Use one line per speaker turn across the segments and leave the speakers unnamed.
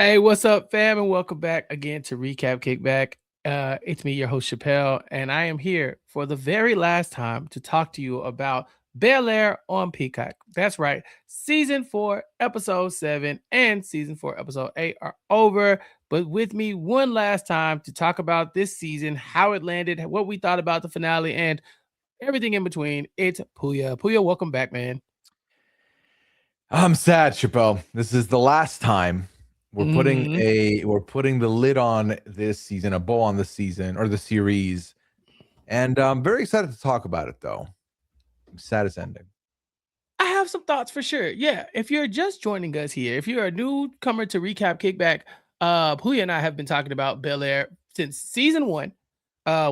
Hey, what's up, fam? And welcome back again to Recap Kickback. It's me, your host, Chappell, and I am here for the very last time to talk to you about Bel-Air on Peacock. That's right. Season 4, episode 7, and season 4, episode 8 are over. But with me one last time to talk about this season, how it landed, what we thought about the finale, and everything in between, it's Pooya. Pooya, welcome back, man.
I'm sad, Chappelle. This is the last time
Mhm.
we're putting the lid on this season, a bow on the season or the series, and I'm very excited to talk about it. Though, sad it's ending.
I have some thoughts for sure. Yeah, if you're just joining us here, if you're a newcomer to Recap Kickback, Pooya and I have been talking about Bel-Air since season 1.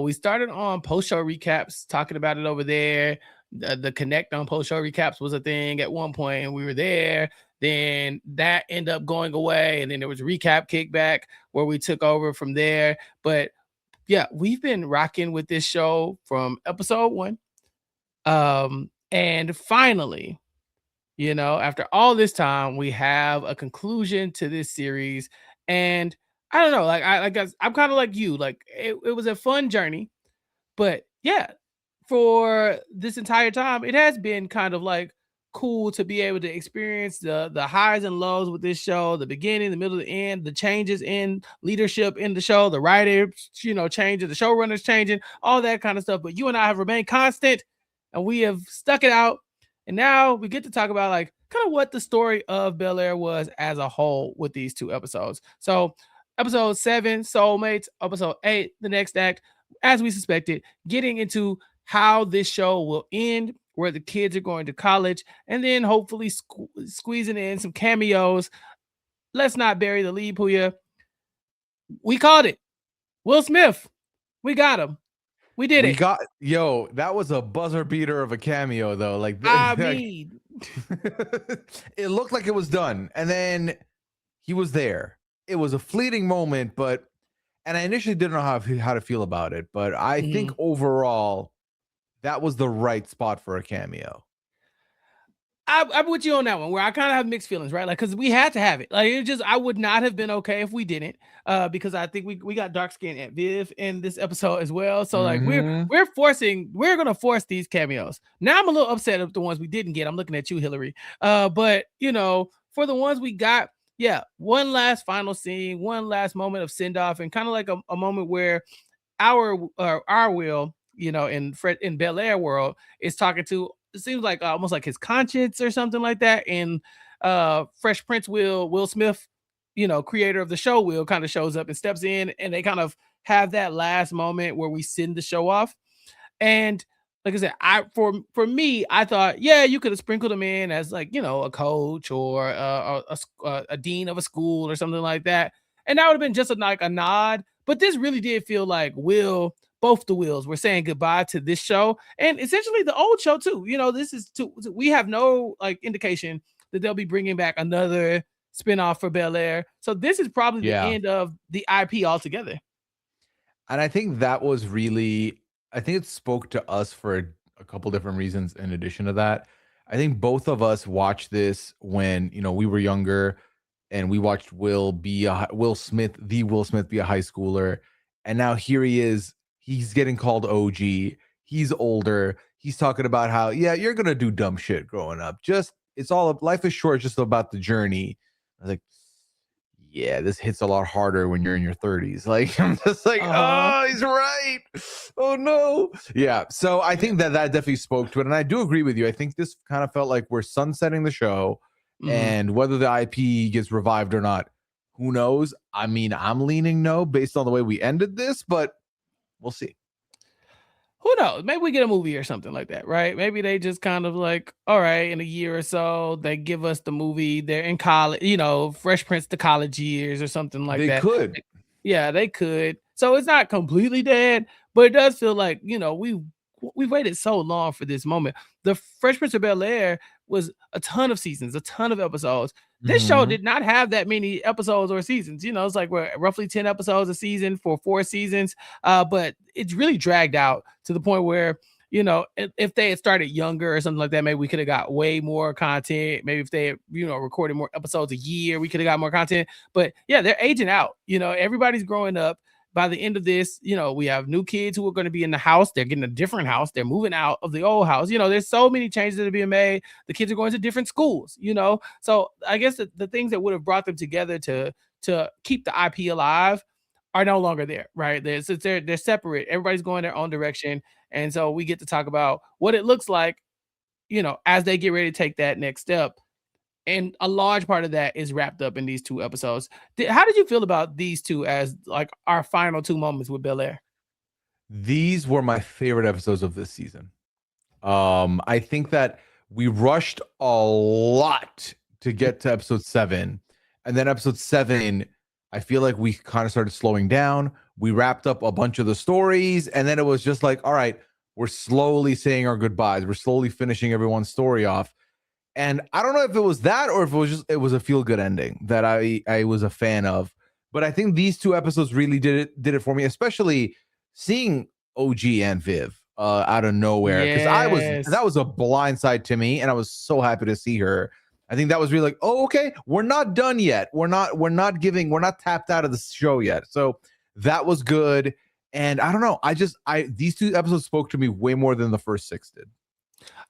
We started on post-show recaps, talking about it over there. The connect on post-show recaps was a thing at one point, and we were there. Then that ended up going away, and then there was Recap Kickback where we took over from there. But yeah, we've been rocking with this show from episode 1. And finally, after all this time, we have a conclusion to this series. And I don't know, like I guess I'm kind of like you. Like it was a fun journey, but yeah, for this entire time, it has been kind of like cool to be able to experience the highs and lows with this show, the beginning, the middle, the end, the changes in leadership in the show, the writers, changing, the showrunners changing, all that kind of stuff. But you and I have remained constant and we have stuck it out. And now we get to talk about like kind of what the story of Bel-Air was as a whole with these two episodes. So episode 7, Soulmates, episode 8, the next act, as we suspected, getting into how this show will end, where the kids are going to college, and then hopefully squeezing in some cameos. Let's not bury the lead, Pooya. We called it. Will Smith. We got him. We did
We
it.
got that was a buzzer beater of a cameo, though.
I mean,
it looked like it was done, and then he was there. It was a fleeting moment, but and I initially didn't know how to feel about it, but I think
mhm.
overall that was the right spot for a cameo.
I'm with you on that one, where I kind of have mixed feelings, right? Like, because we had to have it. Like, it just I would not have been okay if we didn't, because I think we got dark skin Aunt Viv in this episode as well. So like,
Mhm.
we're gonna force these cameos. Now I'm a little upset of the ones we didn't get. I'm looking at you, Hillary. But for the ones we got, yeah, one last final scene, one last moment of send off, and kind of like a moment where our Will, in Bel-Air world is talking to, it seems like almost like his conscience or something like that. And Fresh Prince Will Smith, creator of the show, Will kind of shows up and steps in, and they kind of have that last moment where we send the show off. And like I said, for me, I thought, yeah, you could have sprinkled him in as like a coach or a dean of a school or something like that, and that would have been just like a nod. But this really did feel like both the Wills were saying goodbye to this show and essentially the old show too. This is we have no like indication that they'll be bringing back another spinoff for Bel-Air. So this is probably the
Yeah.
end of the IP altogether.
And I think that was really I think it spoke to us for a couple different reasons in addition to that. I think both of us watched this when, we were younger and we watched Will Smith, the Will Smith be a high schooler. And now here he is, he's getting called OG. He's older. He's talking about how, yeah, you're going to do dumb shit growing up. Just life is short, just about the journey. I was like, yeah, this hits a lot harder when you're in your 30s. Like, I'm just like,
Uh-huh.
oh, he's right. Oh, no. Yeah. So I think that definitely spoke to it. And I do agree with you. I think this kind of felt like we're sunsetting the show.
Mhm.
And whether the IP gets revived or not, who knows? I mean, I'm leaning no based on the way we ended this, but we'll see.
Who knows? Maybe we get a movie or something like that, right? Maybe they just kind of like, all right, in a year or so, they give us the movie. They're in college, Fresh Prince to college years or something like
They
that.
could.
Yeah, they could. So it's not completely dead, but it does feel like, we waited so long for this moment. The Fresh Prince of Bel-Air was a ton of seasons, a ton of episodes. This show
Mhm.
did not have that many episodes or seasons. It's like we're roughly 10 episodes a season for 4 seasons. But it's really dragged out to the point where if they had started younger or something like that, maybe we could have got way more content. Maybe if they had, recorded more episodes a year, we could have got more content. But yeah, they're aging out. Everybody's growing up. By the end of this, we have new kids who are going to be in the house. They're getting a different house. They're moving out of the old house. There's so many changes that are being made. The kids are going to different schools. So I guess the things that would have brought them together to keep the IP alive are no longer there, right? They're separate. Everybody's going their own direction. And so we get to talk about what it looks like, as they get ready to take that next step. And a large part of that is wrapped up in these two episodes. How did you feel about these two as like our final two moments with Bel-Air?
These were my favorite episodes of this season. I think that we rushed a lot to get to episode 7. And then episode 7, I feel like we kind of started slowing down. We wrapped up a bunch of the stories, and then it was just like, all right, we're slowly saying our goodbyes. We're slowly finishing everyone's story off. And I don't know if it was that or if it was a feel good ending that I was a fan of. But I think these two episodes really did it for me, especially seeing OG and Viv out of nowhere, because that
Yes.
was a blindside to me, and I was so happy to see her. I think that was really like, oh, okay, we're not done yet. We're not tapped out of the show yet. So that was good. And I don't know. These two episodes spoke to me way more than the first 6 did.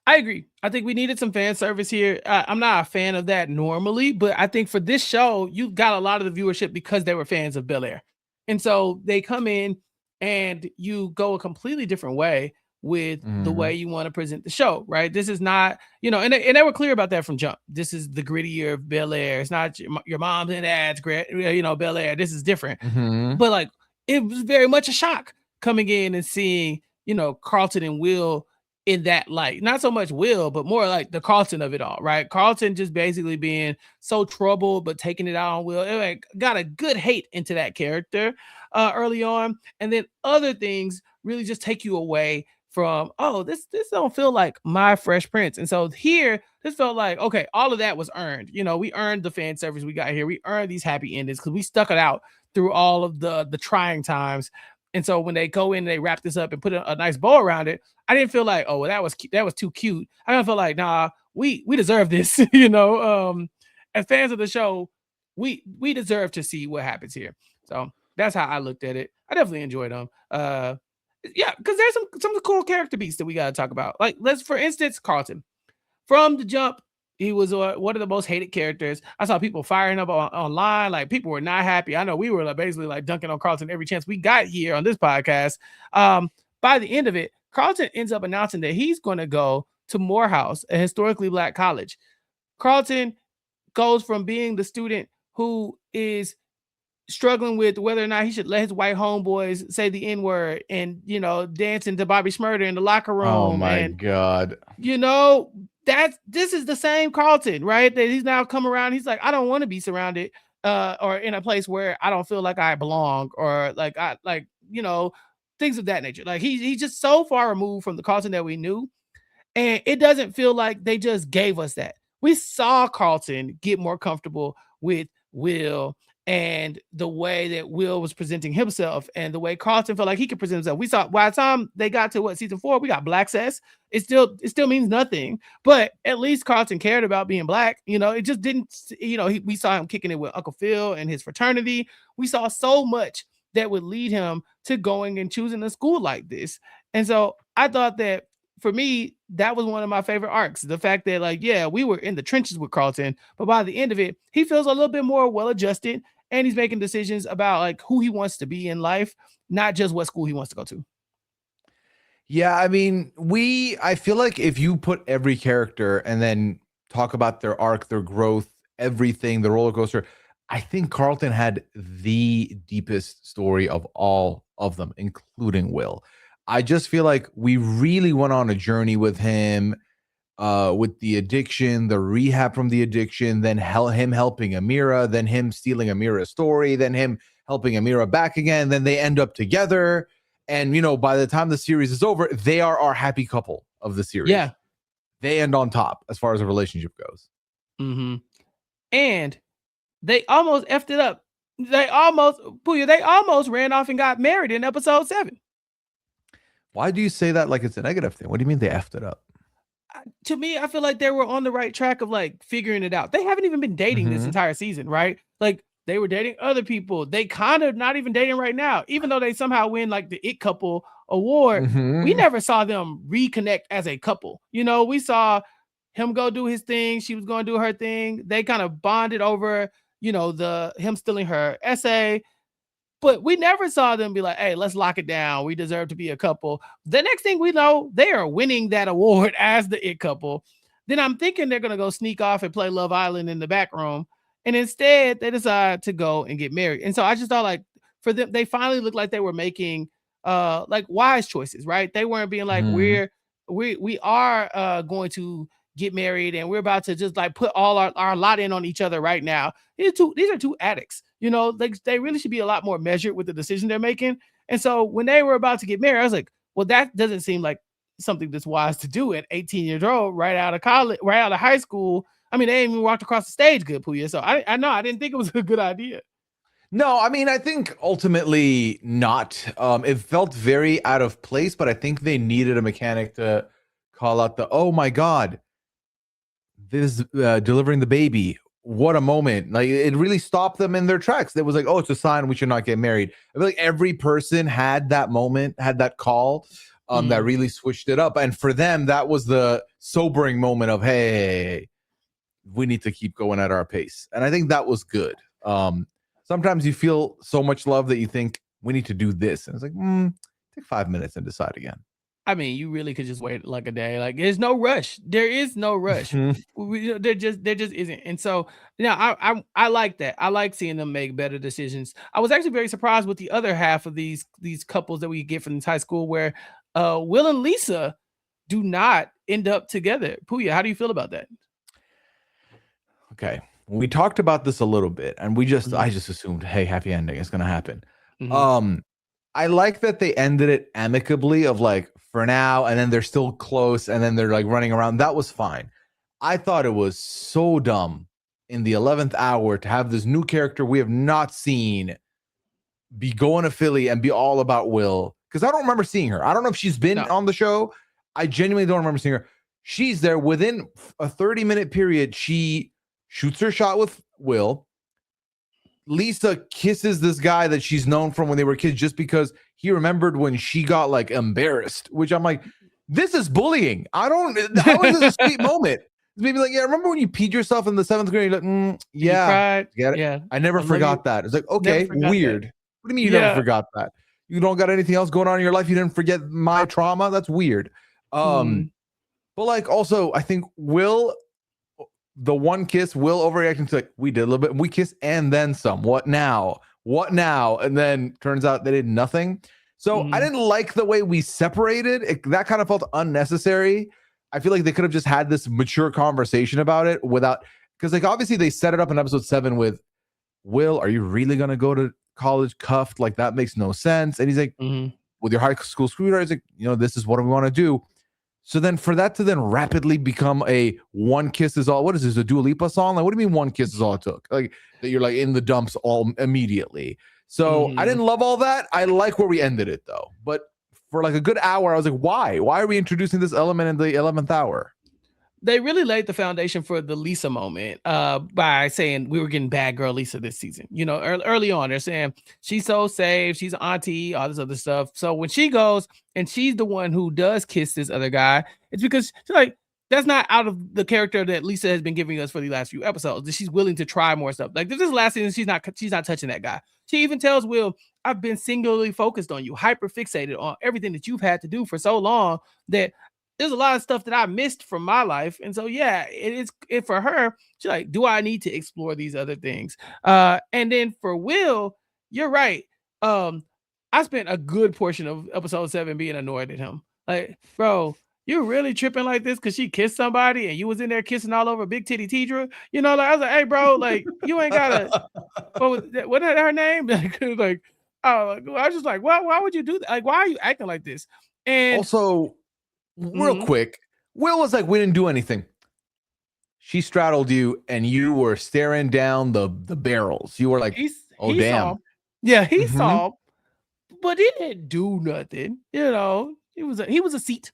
I agree. I think we needed some fan service here. I'm not a fan of that normally, but I think for this show, you got a lot of the viewership because they were fans of Bel-Air. And so they come in and you go a completely different way with the way
Mhm.
you want to present the show, right? This is not, and they were clear about that from jump. This is the grittier of Bel-Air. It's not your mom's and dad's great, Bel-Air. This is different.
Mhm.
But like, it was very much a shock coming in and seeing, Carlton and Will in that light. Not so much Will, but more like the Carlton of it all, right? Carlton just basically being so troubled, but taking it out on Will. It like got a good hate into that character early on. And then other things really just take you away from, oh, this don't feel like my Fresh Prince. And so here, this felt like, okay, all of that was earned. We earned the fan service we got here. We earned these happy endings because we stuck it out through all of the trying times. And so when they go in and they wrap this up and put a nice bow around it, I didn't feel like, oh, well, that was too cute. I don't feel like, nah, we deserve this. As fans of the show, we deserve to see what happens here. So that's how I looked at it. I definitely enjoyed them. Yeah, because there's some cool character beats that we got to talk about. Like, for instance, Carlton. From the jump, he was one of the most hated characters. I saw people firing up online. Like, people were not happy. I know we were like, basically like dunking on Carlton every chance we got here on this podcast. By the end of it, Carlton ends up announcing that he's going to go to Morehouse, a historically black college. Carlton goes from being the student who is struggling with whether or not he should let his white homeboys say the N-word and, dancing to Bobby Shmurda in the locker
Oh
room.
my
And
god.
you know, this is the same Carlton, right? That he's now come around. He's like, I don't want to be surrounded or in a place where I don't feel like I belong, or like I like, things of that nature. Like he's just so far removed from the Carlton that we knew. And it doesn't feel like they just gave us that. We saw Carlton get more comfortable with Will and the way that Will was presenting himself and the way Carlton felt like he could present himself. We saw by the time they got to season 4, we got Black Cess. It still means nothing, but at least Carlton cared about being black. It just didn't, we saw him kicking it with Uncle Phil and his fraternity. We saw so much that would lead him to going and choosing a school like this. And so I thought that for me, that was one of my favorite arcs. The fact that, like, yeah, we were in the trenches with Carlton, but by the end of it, he feels a little bit more well adjusted and he's making decisions about like who he wants to be in life, not just what school he wants to go to.
Yeah, I mean, I feel like if you put every character and then talk about their arc, their growth, everything, the roller coaster, I think Carlton had the deepest story of all of them, including Will. I just feel like we really went on a journey with him, with the addiction, the rehab from the addiction, then him helping Amira, then him stealing Amira's story, then him helping Amira back again, then they end up together. And by the time the series is over, they are our happy couple of the series.
Yeah.
They end on top as far as a relationship goes.
Mm-hmm. And they almost effed it up. They almost ran off and got married in episode 7.
Why do you say that like it's a negative thing? What do you mean they effed it up?
To me, I feel like they were on the right track of like figuring it out. They haven't even been dating this
Mhm.
entire season, right? Like they were dating other people. They kind of not even dating right now, even though they somehow win like the It Couple award. We
Mhm.
never saw them reconnect as a couple. We saw him go do his thing. She was going to do her thing. They kind of bonded over, the him stealing her essay. But we never saw them be like, hey, let's lock it down. We deserve to be a couple. The next thing we know, they are winning that award as the It Couple. Then I'm thinking they're going to go sneak off and play Love Island in the back room. And instead, they decide to go and get married. And so I just thought, like, for them, they finally looked like they were making like wise choices, right? They weren't being like,
Mhm.
we are going to get married and we're about to just like put all our lot in on each other right now. These are two addicts. They really should be a lot more measured with the decision they're making. And so when they were about to get married, I was like, well, that doesn't seem like something that's wise to do at 18 years old, right out of college, right out of high school. I mean, they ain't even walked across the stage good, Pooya. So I know I didn't think it was a good idea.
No, I mean, I think ultimately not. It felt very out of place, but I think they needed a mechanic to call out the, oh my God, this delivering the baby. What a moment. Like it really stopped them in their tracks. It was like, oh, it's a sign we should not get married. I feel like every person had that moment, had that call that
Mm.
really switched it up. And for them, that was the sobering moment of, hey, we need to keep going at our pace. And I think that was good. Sometimes you feel so much love that you think we need to do this. And it's like, take 5 minutes and decide again.
I mean, you really could just wait like a day. Like, there's no rush. There is no rush. There just isn't. And so, I like that. I like seeing them make better decisions. I was actually very surprised with the other half of these couples that we get from this high school, where Will and Lisa do not end up together. Pooya, how do you feel about that?
Okay. We talked about this a little bit and I
Mhm,
just assumed, hey, happy ending, it's gonna happen.
mhm,
Um, I like that they ended it amicably of like for now, and then they're still close, and then they're like running around. That was fine. I thought it was so dumb in the 11th hour to have this new character we have not seen be going to Philly and be all about Will. Because I don't remember seeing her. I don't know if she's been
no,
on the show. I genuinely don't remember seeing her. She's there within a 30-minute period. She shoots her shot with Will. Lisa kisses this guy that she's known from when they were kids just because he remembered when she got like embarrassed, which I'm like, this is bullying. How is this a sweet moment? Maybe like, yeah, remember when you peed yourself in the seventh grade? You're like,
and you
yeah,
cried.
get it.
Yeah,
I never
I love you.
forgot that. It's like,
Never
okay,
forgot that.
weird. What do you mean you never
Yeah.
forgot that? You don't got anything else going on in your life? You didn't forget my trauma? That's weird.
Mhm,
But like also, I think Will the one kiss, Will overreacting to like, we did a little bit, we kiss and then some. What now? What now? And then turns out they did nothing. So I
mhm,
didn't like the way we separated. That kind of felt unnecessary. I feel like they could have just had this mature conversation about it without, because like obviously they set it up in episode 7 with Will, are you really gonna go to college cuffed? Like that makes no sense. And he's like,
mhm.
with your high school sweetheart, he's like, this is what we want to do. So then for that to then rapidly become a one kiss is all, what is this, a Dua Lipa song? Like, what do you mean one kiss is all it took? Like that you're like in the dumps all immediately. So I
Mhm.
didn't love all that. I like where we ended it though. But for like a good hour, I was like, why? Why are we introducing this element in the 11th hour?
They really laid the foundation for the Lisa moment by saying we were getting bad girl Lisa this season. Early on, they're saying she's so safe, she's auntie, all this other stuff. So when she goes and she's the one who does kiss this other guy, it's because she's like, that's not out of the character that Lisa has been giving us for the last few episodes. That she's willing to try more stuff. Like this is last season, she's not touching that guy. She even tells Will, I've been singularly focused on you, hyper fixated on everything that you've had to do for so long that there's a lot of stuff that I missed from my life. And so yeah, for her, she's like, do I need to explore these other things? And then for Will, you're right. Um, I spent a good portion of episode 7 being annoyed at him. Like, bro, you really tripping like this because she kissed somebody and you was in there kissing all over Big Titty Tidra? Like I was like, hey, bro, like you ain't gotta what is her name? Like, oh, I was just like, why would you do that? Like, why are you acting like this? And
Also, real
mhm,
quick, Will was like, we didn't do anything. She straddled you and you were staring down the barrels. You were like, oh
he saw
damn.
him. Yeah, he
Hmm.
saw him, but he didn't do nothing. He was a seat.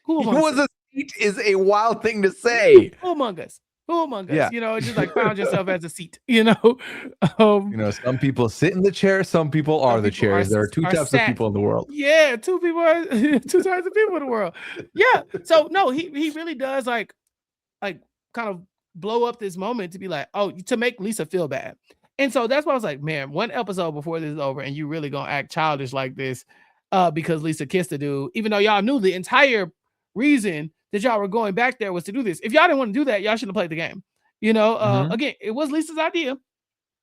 Who
He
amongst
was
us?
a seat is a wild thing to say.
Who among us? Who among us?
Yeah.
Just like found yourself as a seat. Um,
Some people sit in the chair, some people are
some
the
people are
chairs. There are two
are
types of
sat.
people in the world.
Yeah, two people are two types of people in the world. Yeah. So no, he really does like kind of blow up this moment to be like, oh, to make Lisa feel bad. And so that's why I was like, man, one episode before this is over, and you really gonna act childish like this, because Lisa kissed the dude, even though y'all knew the entire reason that y'all were going back there was to do this. If y'all didn't want to do that, y'all should have played the game.
Mhm.
Again, it was Lisa's idea,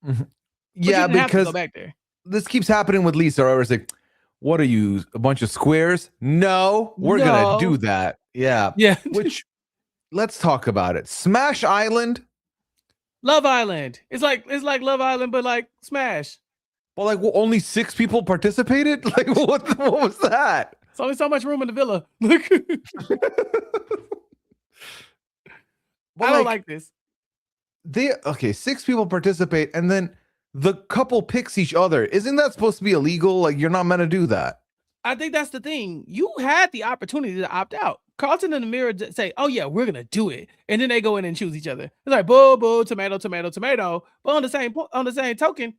Mhm.
but you
Yeah,
didn't have to go
because
back there.
this keeps happening with Lisa. Or it's like, what are you, a bunch of squares? No, we're gonna do
No.
that. Yeah.
Yeah.
Which let's talk about it. Smash Island.
Love Island. It's like Love Island, but like Smash.
Well, like only 6 people participated. Like, what was that?
It's only so much room in the villa. Look,
Well,
I don't
like
like this.
they okay, 6 people participate, and then the couple picks each other. Isn't that supposed to be illegal? Like, you're not meant to do that.
I think that's the thing. You had the opportunity to opt out. Carlton and the mirror say, "Oh yeah, we're gonna do it," and then they go in and choose each other. It's like boo, boo, tomato, tomato, tomato. But on the same token,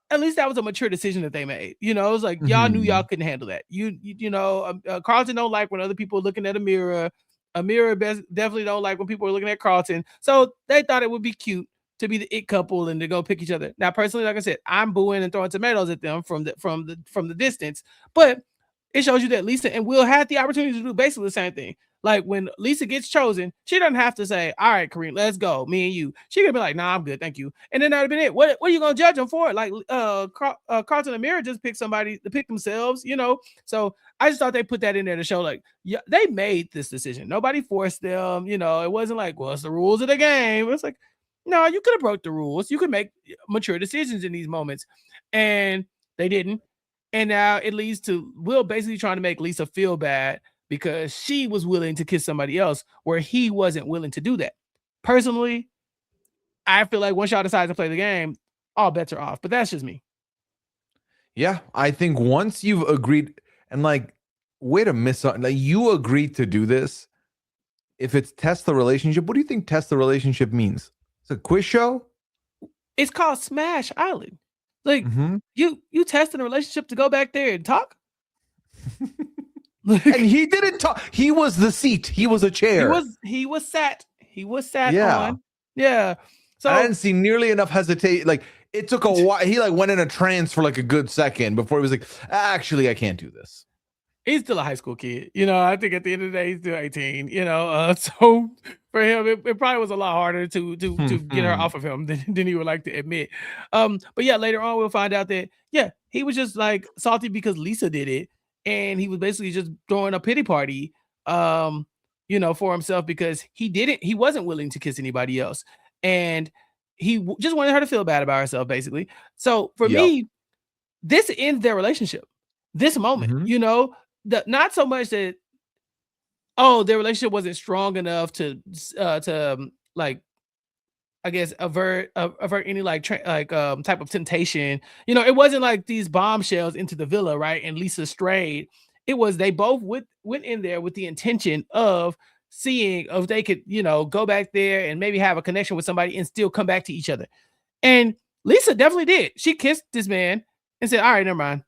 at least that was a mature decision that they made. It was like y'all knew y'all
Mhm.
couldn't handle that. Carlton don't like when other people are looking at a mirror. A mirror definitely don't like when people are looking at Carlton. So they thought it would be cute to be the it couple and to go pick each other. Now, personally, like I said, I'm booing and throwing tomatoes at them from the distance, but it shows you that Lisa and Will had the opportunity to do basically the same thing. Like when Lisa gets chosen, she doesn't have to say, "All right, Kareem, let's go, me and you." She could be like, "Nah, I'm good, thank you," and then that'd have been it. What are you gonna judge them for? Like, Carlton and Mira just pick somebody to pick themselves. So I just thought they put that in there to show, like, yeah, they made this decision. Nobody forced them. It wasn't like, well, it's the rules of the game. It's like, no, you could have broke the rules. You could make mature decisions in these moments, and they didn't. And now it leads to Will basically trying to make Lisa feel bad because she was willing to kiss somebody else where he wasn't willing to do that. Personally, I feel like once y'all decide to play the game, all bets are off. But that's just me.
Yeah, I think once you've agreed, and like, wait a miss, like you agreed to do this. If it's test the relationship, what do you think test the relationship means? It's a quiz show.
It's called Smash Island. Like
Mm-hmm.
you testing a relationship to go back there and talk.
And
Like,
he didn't talk. He was the seat. He was a
he
chair.
was he was sat. He was sat
Yeah.
on. Yeah.
And I
So
didn't see nearly enough hesitate. Like, it took a while. He like went in a trance for like a good second before he was like, actually, I can't do this.
he's still a high school kid. I think at the end of the day, he's still 18. So for him, it probably was a lot harder to get her off of him than he would like to admit. But yeah, later on we'll find out that yeah, he was just like salty because Lisa did it, and he was basically just throwing a pity party, for himself because he wasn't willing to kiss anybody else, and he just wanted her to feel bad about herself, basically. So for
Yep.
me, this ends their relationship. This moment,
Mhm.
not so much that their relationship wasn't strong enough to like I guess avert any like type of temptation. It wasn't like these bombshells into the villa, right? And Lisa strayed. It was they both went in there with the intention of seeing if they could, go back there and maybe have a connection with somebody and still come back to each other. And Lisa definitely did. She kissed this man and said, "All right, never mind.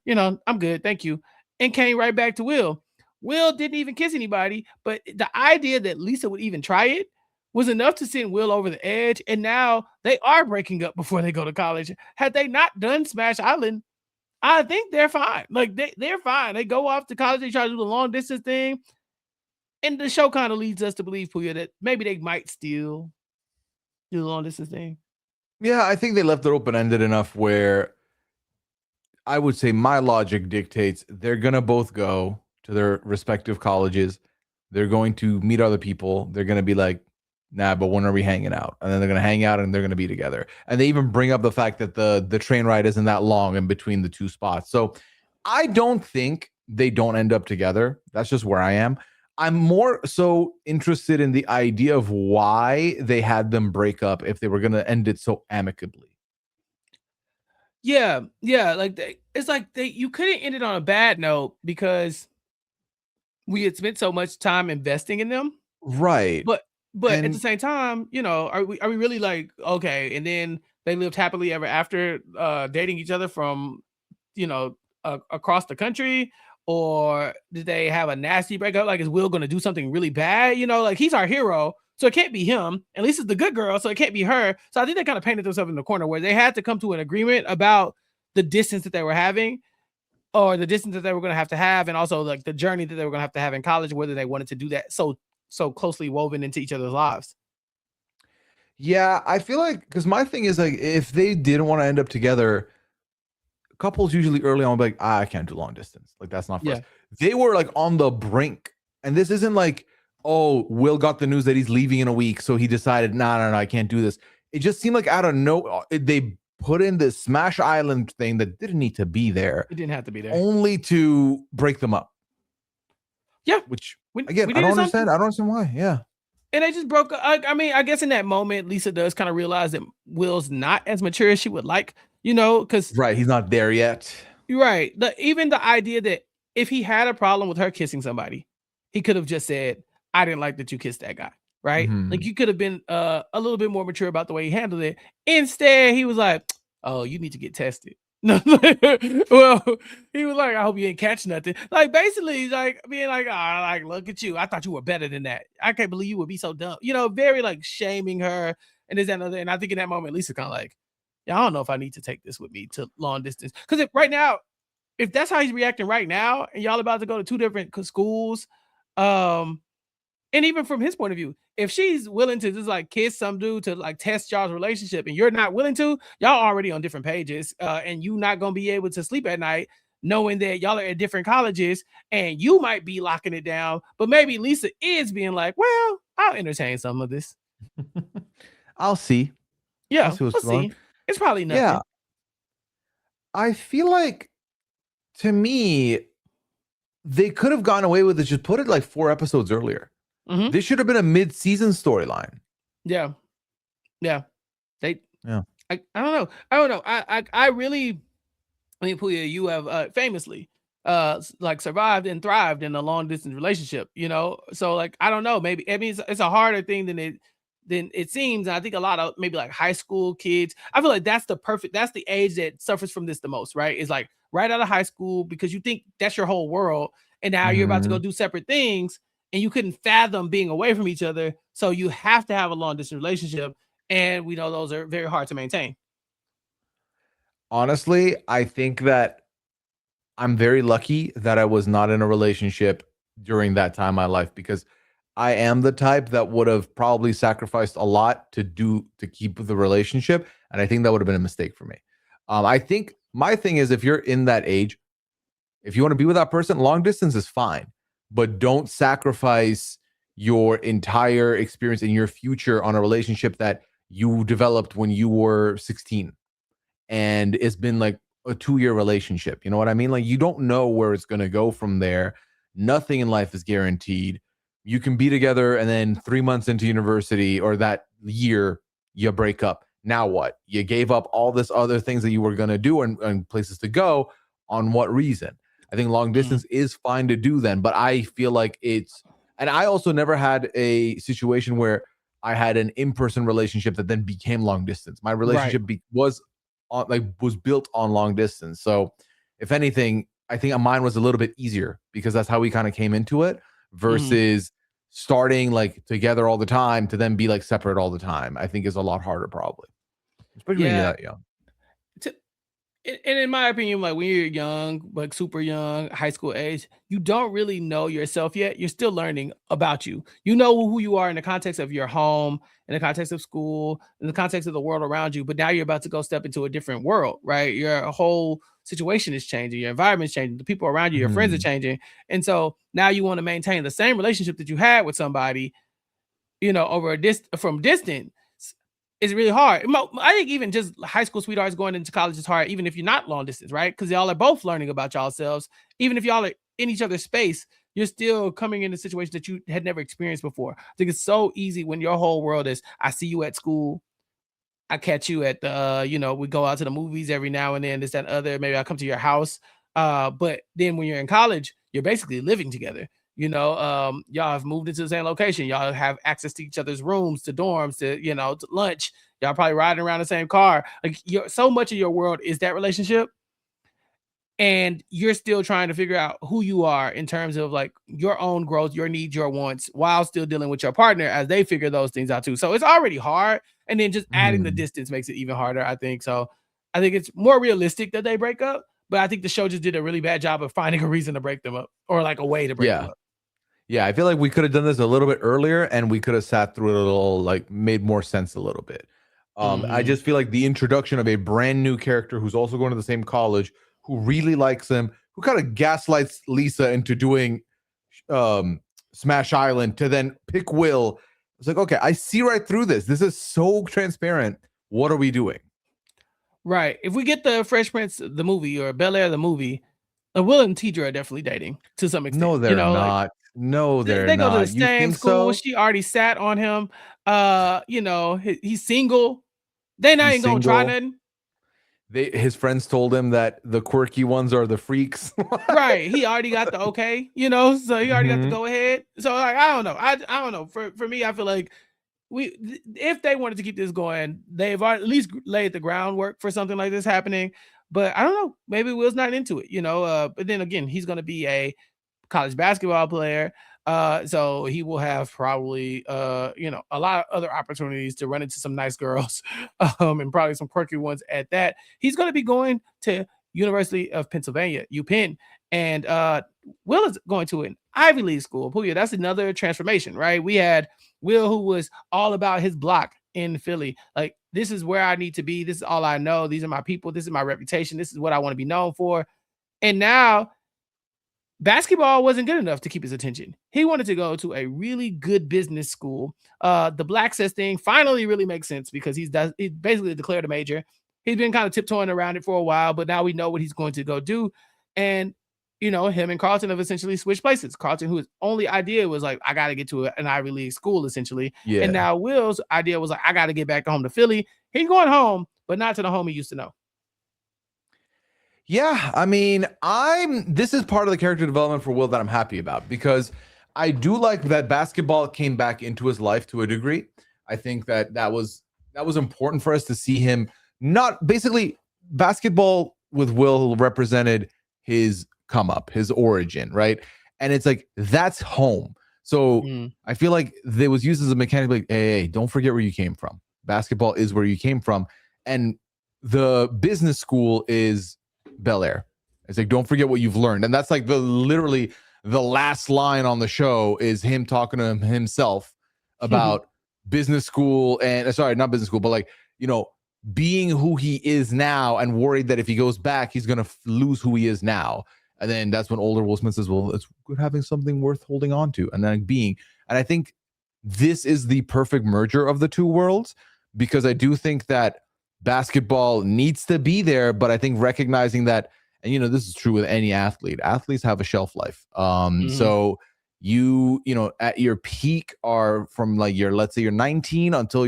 I'm good. Thank you." And came right back to Will. Will didn't even kiss anybody, but the idea that Lisa would even try it was enough to send Will over the edge. And now they are breaking up before they go to college. Had they not done Smash Island, I think they're fine. Like they're fine. They go off to college, they try to do the long distance thing. And the show kind of leads us to believe, Pooya, that maybe they might still do the long distance thing.
Yeah, I think they left it open ended enough where I would say my logic dictates they're gonna both go to their respective colleges. They're going to meet other people. They're gonna be like, nah, but when are we hanging out? And then they're gonna hang out and they're gonna be together. And they even bring up the fact that the train ride isn't that long in between the two spots. So I don't think they don't end up together. That's just where I am. I'm more so interested in the idea of why they had them break up if they were gonna end it so amicably.
Yeah, yeah, like it's like you couldn't end it on a bad note because we had spent so much time investing in them,
Right.
but at the
And
same time, are we really like, okay, and then they lived happily ever after, dating each other from, across the country, or did they have a nasty breakup? Like, is Will gonna do something really bad? Like, he's our hero, so it can't be him. At least it's the good girl, so it can't be her. So I think they kind of painted themselves in the corner where they had to come to an agreement about the distance that they were having, or the distance that they were going to have, and also like the journey that they were going to have in college, whether they wanted to do that so closely woven into each other's lives.
yeah, I feel like because my thing is like if they didn't want to end up together, couples usually early on be like, I can't do long distance. Like that's not for us.
Yeah,
They were like on the brink. And this isn't like, oh, Will got the news that he's leaving in a week. So he decided, no, I can't do this. It just seemed like out of no, they put in this Smash Island thing that didn't need to be there,
it didn't have to be there.
only to break them up.
Yeah,
Which again,
we
I don't
needed something,
understand. I don't understand why. Yeah.
and they just broke. I mean, I guess in that moment, Lisa does kind of realize that Will's not as mature as she would like, because
Right. He's not there yet.
you're right. Even the idea that if he had a problem with her kissing somebody, he could have just said, "I didn't like that you kissed that guy." Right? Like,
Mhm.
you could have been a little bit more mature about the way he handled it. Instead, he was like, "Oh, you need to get tested." No, well, he was like, "I hope you didn't catch nothing." Like, basically, he's like being like, "Ah, like, look at you. I thought you were better than that. I can't believe you would be so dumb." Very like shaming her and this and other. And I think in that moment, Lisa kind of like, yeah, I don't know if I need to take this with me to long distance. Because if right now, if that's how he's reacting right now, and y'all about to go to two different schools, um, and even from his point of view, if she's willing to just like kiss some dude to like test y'all's relationship, and you're not willing to, y'all already on different pages, and you not gonna be able to sleep at night knowing that y'all are at different colleges, and you might be locking it down, but maybe Lisa is being like, well, I'll entertain some of this.
I'll see. I'll
Yeah,
see what's
we'll
going on.
see. It's probably
Yeah.
nothing.
I feel like to me, they could have gone away with it. Just put it like 4 episodes earlier.
Hmm.
This should have been a mid-season storyline.
Yeah, yeah. They,
Yeah.
I don't know. I don't know. I really, I mean, Pooya, you have famously like survived and thrived in a long distance relationship, So like, I don't know, maybe I mean it's a harder thing than it seems. And I think a lot of maybe like high school kids, I feel like that's the age that suffers from this the most, right? Is like right out of high school, because you think that's your whole world, and now you're about to go
Mhm.
do separate things, and you couldn't fathom being away from each other. So you have to have a long distance relationship. And we know those are very hard to maintain.
Honestly, I think that I'm very lucky that I was not in a relationship during that time in my life because I am the type that would have probably sacrificed a lot to keep the relationship, and I think that would have been a mistake for me. I think my thing is if you're in that age, if you want to be with that person, long distance is fine, but don't sacrifice your entire experience in your future on a relationship that you developed when you were 16 and it's been like a 2 year relationship. You know what I mean? Like you don't know where it's going to go from there. Nothing in life is guaranteed. You can be together and then 3 months into university or that year, you break up. Now what? You gave up all this other things that you were going to do and places to go. On what reason? I think long
Mhm.
distance is fine to do then, but I feel like and I also never had a situation where I had an in-person relationship that then became long distance. My
Right.
relationship was built on long distance. So if anything, I think mine was a little bit easier because that's how we kind of came into it
Mhm.
versus starting like together all the time to then be like separate all the time. I think is a lot harder probably, especially when you're
Yeah.
that young.
And in my opinion, like when you're young, like super young, high school age, you don't really know yourself yet. You're still learning about you. You know who you are in the context of your home, in the context of school, in the context of the world around you. But now you're about to go step into a different world, right? Your whole situation is changing, your environment's changing, the people around you, your friends are
Mhm.
changing. And so now you want to maintain the same relationship that you had with somebody, over from distance is really hard. I think even just high school sweethearts going into college is hard, even if you're not long distance, right? Because y'all are both learning about yourselves. Even if y'all are in each other's space, you're still coming in a situation that you had never experienced before. I think it's so easy when your whole world is, I see you at school, I catch you at the, we go out to the movies every now and then, this, that, and other. Maybe I come to your house. But then when you're in college, you're basically living together. Y'all have moved into the same location. Y'all have access to each other's rooms, to dorms, to lunch. Y'all probably riding around the same car. Like, so much of your world is that relationship, and you're still trying to figure out who you are in terms of like your own growth, your needs, your wants, while still dealing with your partner as they figure those things out too. So it's already hard, and then just adding the
Mhm.
distance makes it even harder, I think. So I think it's more realistic that they break up, but I think the show just did a really bad job of finding a reason to break them up, or like a way to break them
Yeah.
up.
Yeah, I feel like we could have done this a little bit earlier, and we could have sat through it a little, like, made more sense a little bit. I
Mhm.
just feel like the introduction of a brand new character who's also going to the same college, who really likes him, who kind of gaslights Lisa into doing um, Smash Island to then pick Will. It's like, okay, I see right through this. This is so transparent. What are we doing?
Right. If we get the Fresh Prince the movie or Bel-Air the movie, Will and Tidra are definitely dating to some extent.
No, they're not. No, they're
They go to the
not. You
same
think
school.
so?
She already sat on him. He's single. They not
He's
even gonna try
single.
nothing.
His friends told him that the quirky ones are the freaks.
Right. He already got the okay, so he already got the
Mhm.
go ahead. So like, I don't know. I don't know. For me, I feel like if they wanted to keep this going, they've at least laid the groundwork for something like this happening. But I don't know. Maybe Will's not into it, But then again, he's gonna be a college basketball player. So he will have probably a lot of other opportunities to run into some nice girls, and probably some quirky ones at that. He's going to be going to University of Pennsylvania, UPenn, and Will is going to an Ivy League school. Pooya, that's another transformation, right? We had Will, who was all about his block in Philly. Like, this is where I need to be. This is all I know. These are my people. This is my reputation. This is what I want to be known for. And now basketball wasn't good enough to keep his attention. He wanted to go to a really good business school. The Black Says thing finally really makes sense because he basically declared a major. He's been kind of tiptoeing around it for a while, but now we know what he's going to go do. And him and Carlton have essentially switched places. Carlton, whose only idea was like, I got to get to an Ivy League school, essentially. And
Yeah.
now Will's idea was like, I got to get back home to Philly. He's going home, but not to the home he used to know.
Yeah, I mean, this is part of the character development for Will that I'm happy about, because I do like that basketball came back into his life to a degree. I think that was important for us to see him, not basically basketball with Will represented his come up, his origin, right? And it's like that's home. So
Mm.
I feel like they was used as a mechanic, like, hey, don't forget where you came from. Basketball is where you came from. And the business school is Bel-Air. It's like, don't forget what you've learned. And that's like literally the last line on the show is him talking to himself about business school, and sorry, not business school, but like, being who he is now, and worried that if he goes back, he's going to lose who he is now. And then that's when older Will Smith says, well, it's good having something worth holding on to. And then and I think this is the perfect merger of the two worlds, because I do think that basketball needs to be there, but I think recognizing that, and this is true with any athlete, athletes have a shelf life.
Mhm.
So at your peak are from like let's say you're 19 until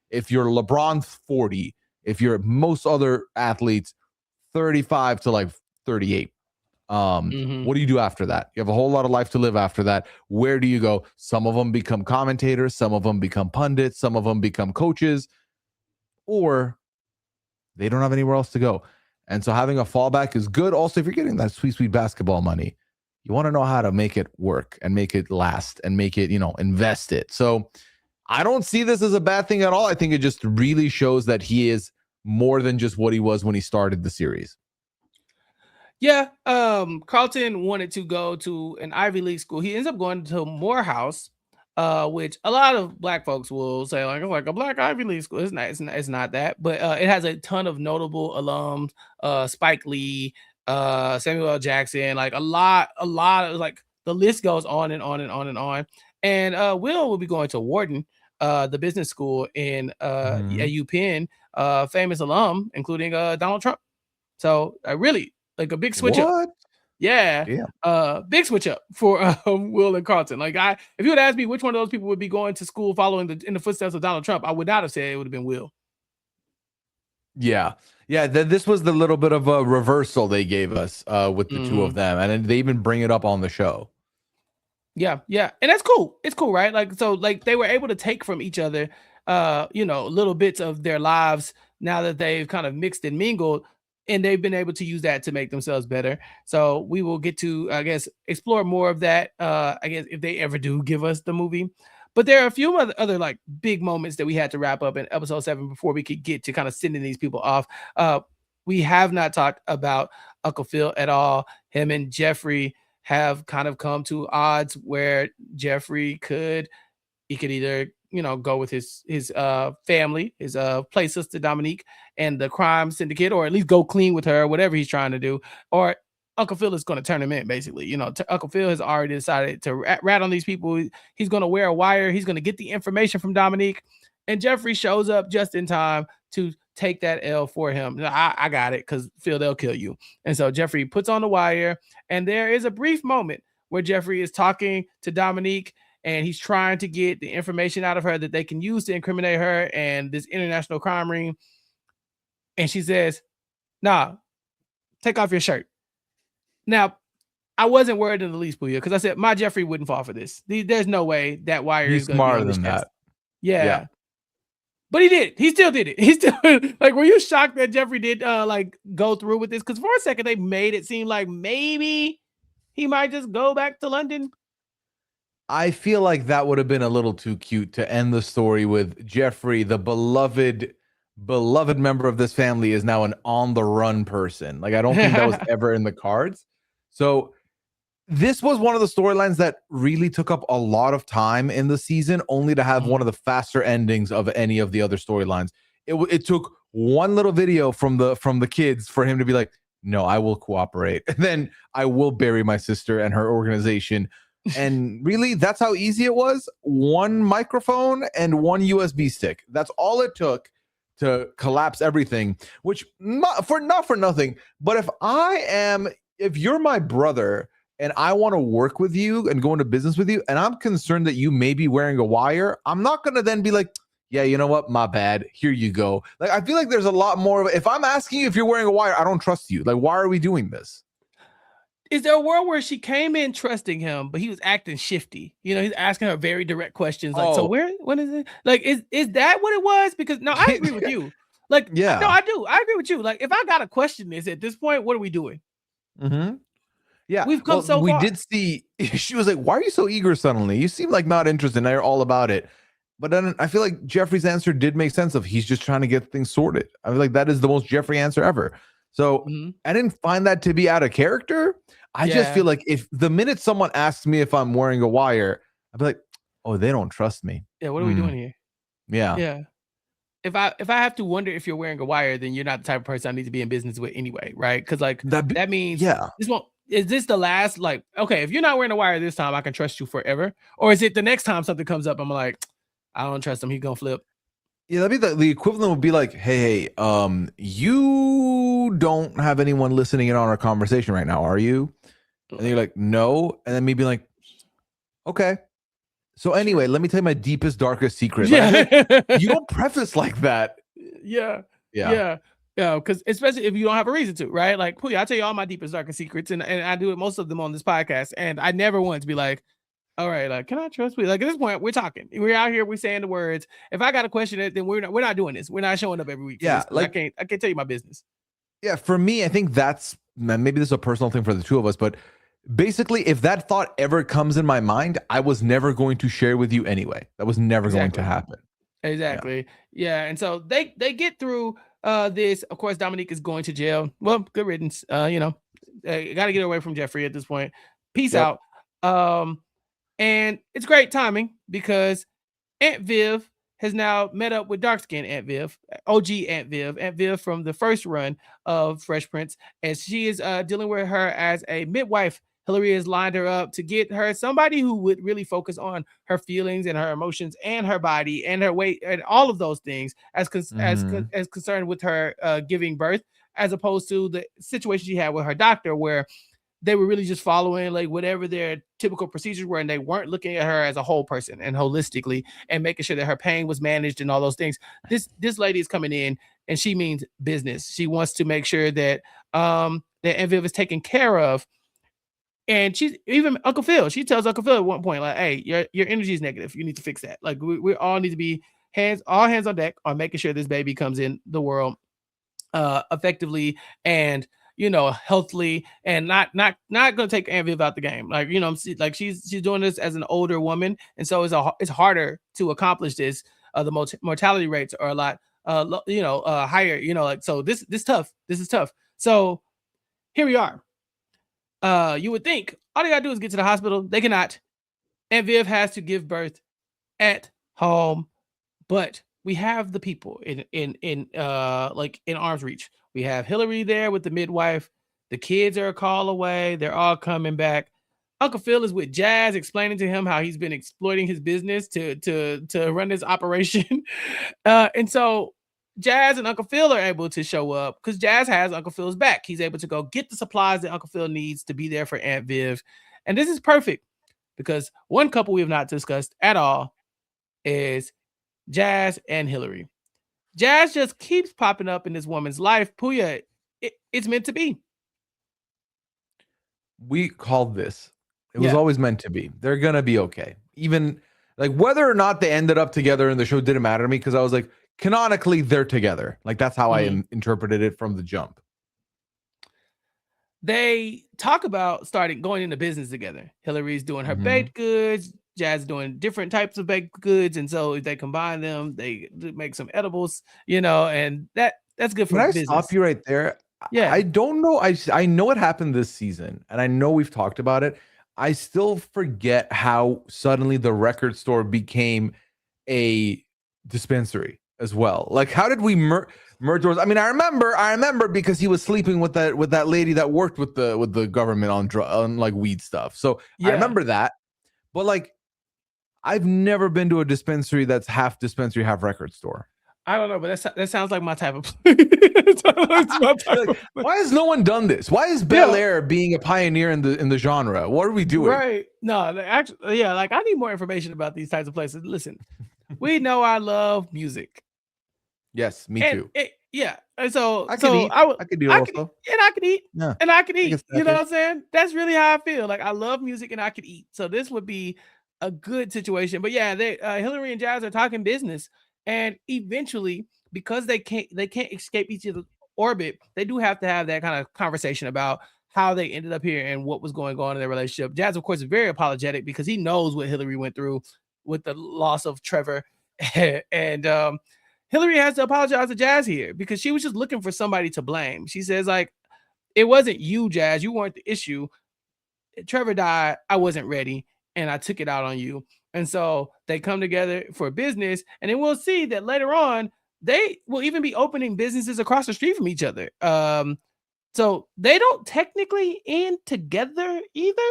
if you're LeBron 40, if you're most other athletes 35 to like 38.
Mhm.
What do you do after that? You have a whole lot of life to live after that. Where do you go? Some of them become commentators, some of them become pundits, some of them become coaches, or they don't have anywhere else to go. And so having a fallback is good. Also, if you're getting that sweet, sweet basketball money, you want to know how to make it work and make it last and make it, invest it. So I don't see this as a bad thing at all. I think it just really shows that he is more than just what he was when he started the series.
Yeah, Carlton wanted to go to an Ivy League school. He ends up going to Morehouse, which a lot of black folks will say like it's like a black Ivy League school. It's not that, but it has a ton of notable alums. Spike Lee, Samuel L. Jackson, like a lot of like the list goes on and on and on and on. And will be going to Wharton, the business school in at
Mhm.
UPenn, famous alum, including Donald Trump. So I really like a big switch up.
What?
Yeah.
Damn.
Big switch up for Will and Carlton. Like if you would ask me which one of those people would be going to school following in the footsteps of Donald Trump, I would not have said it would have been Will.
Yeah. Yeah. This was the little bit of a reversal they gave us with the two of
Mhm.
them. And then they even bring it up on the show.
Yeah, yeah, and that's cool. It's cool, right? Like, so, like, they were able to take from each other, little bits of their lives now that they've kind of mixed and mingled, and they've been able to use that to make themselves better. So we will get to, I guess, explore more of that. I guess if they ever do give us the movie, but there are a few other like big moments that we had to wrap up in episode 7 before we could get to kind of sending these people off. We have not talked about Uncle Phil at all. Him and Jeffrey have kind of come to odds where Jeffrey could either go with his family, his play sister Dominique, and the crime syndicate, or at least go clean with her, whatever he's trying to do, or Uncle Phil is going to turn him in. Basically, Uncle Phil has already decided to rat on these people. He's going to wear a wire. He's going to get the information from Dominique, and Jeffrey shows up just in time to take that L for him. I got it, because Phil, they'll kill you. And so Jeffrey puts on the wire, and there is a brief moment where Jeffrey is talking to Dominique, and he's trying to get the information out of her that they can use to incriminate her and this international crime ring. And she says, "Nah, take off your shirt." Now, I wasn't worried in the least, Pooya, because I said my Jeffrey wouldn't fall for this. There's no way that wire
He's
is going to be
smarter
on this
than
chest.
that. Yeah.
Yeah. But he did. He still did it. He still like. Were you shocked that Jeffrey did like go through with this? Because for a second they made it seem like maybe he might just go back to London.
I feel like that would have been a little too cute to end the story with Jeffrey, the beloved member of this family, is now an on the run person. Like, I don't think that was ever in the cards. So this was one of the storylines that really took up a lot of time in the season, only to have one of the faster endings of any of the other storylines. It took one little video from the kids for him to be like, "No, I will cooperate. And then I will bury my sister and her organization." And really, that's how easy it was. One microphone and one USB stick. That's all it took to collapse everything, which not for nothing. But if you're my brother and I want to work with you and go into business with you, and I'm concerned that you may be wearing a wire, I'm not going to then be like, "Yeah, you know what? My bad. Here you go." Like, I feel like there's a lot more of it. If I'm asking you if you're wearing a wire, I don't trust you. Like, why are we doing this?
Is there a world where she came in trusting him, but he was acting shifty? He's asking her very direct questions, like, "So
Oh,
when is it?" Like, is that what it was? Because no, I agree with you. Like, no,
yeah.
I do. I agree with you. Like, if I gotta question this at this point, what are we doing?
Mm-hmm. Yeah.
We've come
Well,
so
we
far.
did see she was like, "Why are you so eager suddenly? You seem like not interested. Now you're all about it." But then I feel like Jeffrey's answer did make sense of he's just trying to get things sorted. I feel like that is the most Jeffrey answer ever. So
Mhm.
I didn't find that to be out of character. I just
Yeah.
feel like if the minute someone asks me if I'm wearing a wire, I'd be like, "Oh, they don't trust me."
Yeah. What are we
Hmm.
doing here?
Yeah.
Yeah. If I have to wonder if you're wearing a wire, then you're not the type of person I need to be in business with anyway, right? Because like
That be,
that means
yeah.
this won't. Is this the last? Like, okay, if you're not wearing a wire this time, I can trust you forever. Or is it the next time something comes up, I'm like, I don't trust him. He's gonna flip.
Yeah, that'd be the equivalent would be like, "Hey, you don't have anyone listening in on our conversation right now, are you?" And you're like, "No." And then me being like, "Okay. So
Sure.
anyway, let me tell you my deepest, darkest secret." Like, I feel like
Yeah.
you don't preface like that.
Yeah.
Yeah.
Yeah. Yeah. Because especially if you don't have a reason to, right? Like, Pooya, I tell you all my deepest, darkest secrets, and I do it most of them on this podcast. And I never want to be like, all right, like, can I trust you? Like at this point, we're talking. We're out here, we're saying the words. If I got to question it, then we're not doing this. We're not showing up every week for
Yeah.
this because I
Like,
can't I can't tell you my business.
yeah, for me, I think that's maybe this is a personal thing for the two of us, but basically, if that thought ever comes in my mind, I was never going to share with you anyway. That was never going to
Exactly.
happen. Yeah.
Exactly. Yeah. And so they get through this. Of course, Dominique is going to jail. Well, good riddance. Gotta get away from Jeffrey at this point. Peace
Yep.
out. Um, and it's great timing because Aunt Viv has now met up with dark skinned Aunt Viv, OG Aunt Viv from the first run of Fresh Prince, and she is dealing with her as a midwife. Hillary has lined her up to get her somebody who would really focus on her feelings and her emotions and her body and her weight and all of those things
Hmm.
as concerned with her giving birth, as opposed to the situation she had with her doctor where they were really just following like whatever their typical procedures were, and they weren't looking at her as a whole person and holistically and making sure that her pain was managed and all those things. This lady is coming in and she means business. She wants to make sure that that Enviv is taken care of, And she's even Uncle Phil. She tells Uncle Phil at one point, like, "Hey, your energy is negative. You need to fix that. Like, we all need to be all hands on deck on making sure this baby comes in the world effectively and healthily, and not going to take Aunt Viv out the game. Like, like she's doing this as an older woman, and so it's harder to accomplish this. The mortality rates are a lot higher. Like, so this tough. This is tough. So here we are. You would think all they gotta do is get to the hospital. They cannot. And Viv has to give birth at home. But we have the people in like in arm's reach. We have Hillary there with the midwife. The kids are a call away. They're all coming back. Uncle Phil is with Jazz, explaining to him how he's been exploiting his business to run this operation. And so Jazz and Uncle Phil are able to show up because Jazz has Uncle Phil's back. He's able to go get the supplies that Uncle Phil needs to be there for Aunt Viv. And this is perfect because one couple we have not discussed at all is Jazz and Hillary. Jazz just keeps popping up in this woman's life. Pooya, it's meant to be.
We called this. It was
Yeah.
always meant to be. They're gonna be okay. Even like whether or not they ended up together in the show didn't matter to me because I was like, canonically, they're together. Like that's how I interpreted it from the jump.
They talk about starting going into business together. Hillary's doing her baked goods, Jazz doing different types of baked goods, and so if they combine them, they make some edibles, and that's good for
Can I
business.
stop you right there?
Yeah.
I don't know. I know it happened this season, and I know we've talked about it. I still forget how suddenly the record store became a dispensary as well. Like, how did we merge those? I mean, I remember because he was sleeping with that lady that worked with the government on like weed stuff. So
Yeah.
I remember that, but like, I've never been to a dispensary that's half dispensary, half record store.
I don't know, but that sounds like my type of place.
Why has no one done this? Why is Bel-Air being a pioneer in the genre? What are we doing?
Right. No, actually, yeah, like I need more information about these types of places. Listen, we know I love music.
Yes, me too.
Yeah. And so
I could eat. I could do also.
And I could eat.
Yeah.
And I could eat. You know what I'm saying? That's really how I feel. Like I love music and I could eat. So this would be a good situation. But yeah, Hillary and Jazz are talking business. And eventually, because they can't escape each other's orbit, they do have to have that kind of conversation about how they ended up here and what was going on in their relationship. Jazz, of course, is very apologetic because he knows what Hillary went through with the loss of Trevor. And Hillary has to apologize to Jazz here because she was just looking for somebody to blame. She says, like, it wasn't you, Jazz. You weren't the issue. Trevor died. I wasn't ready, and I took it out on you. And so they come together for business, and then we'll see that later on they will even be opening businesses across the street from each other. So they don't technically end together either.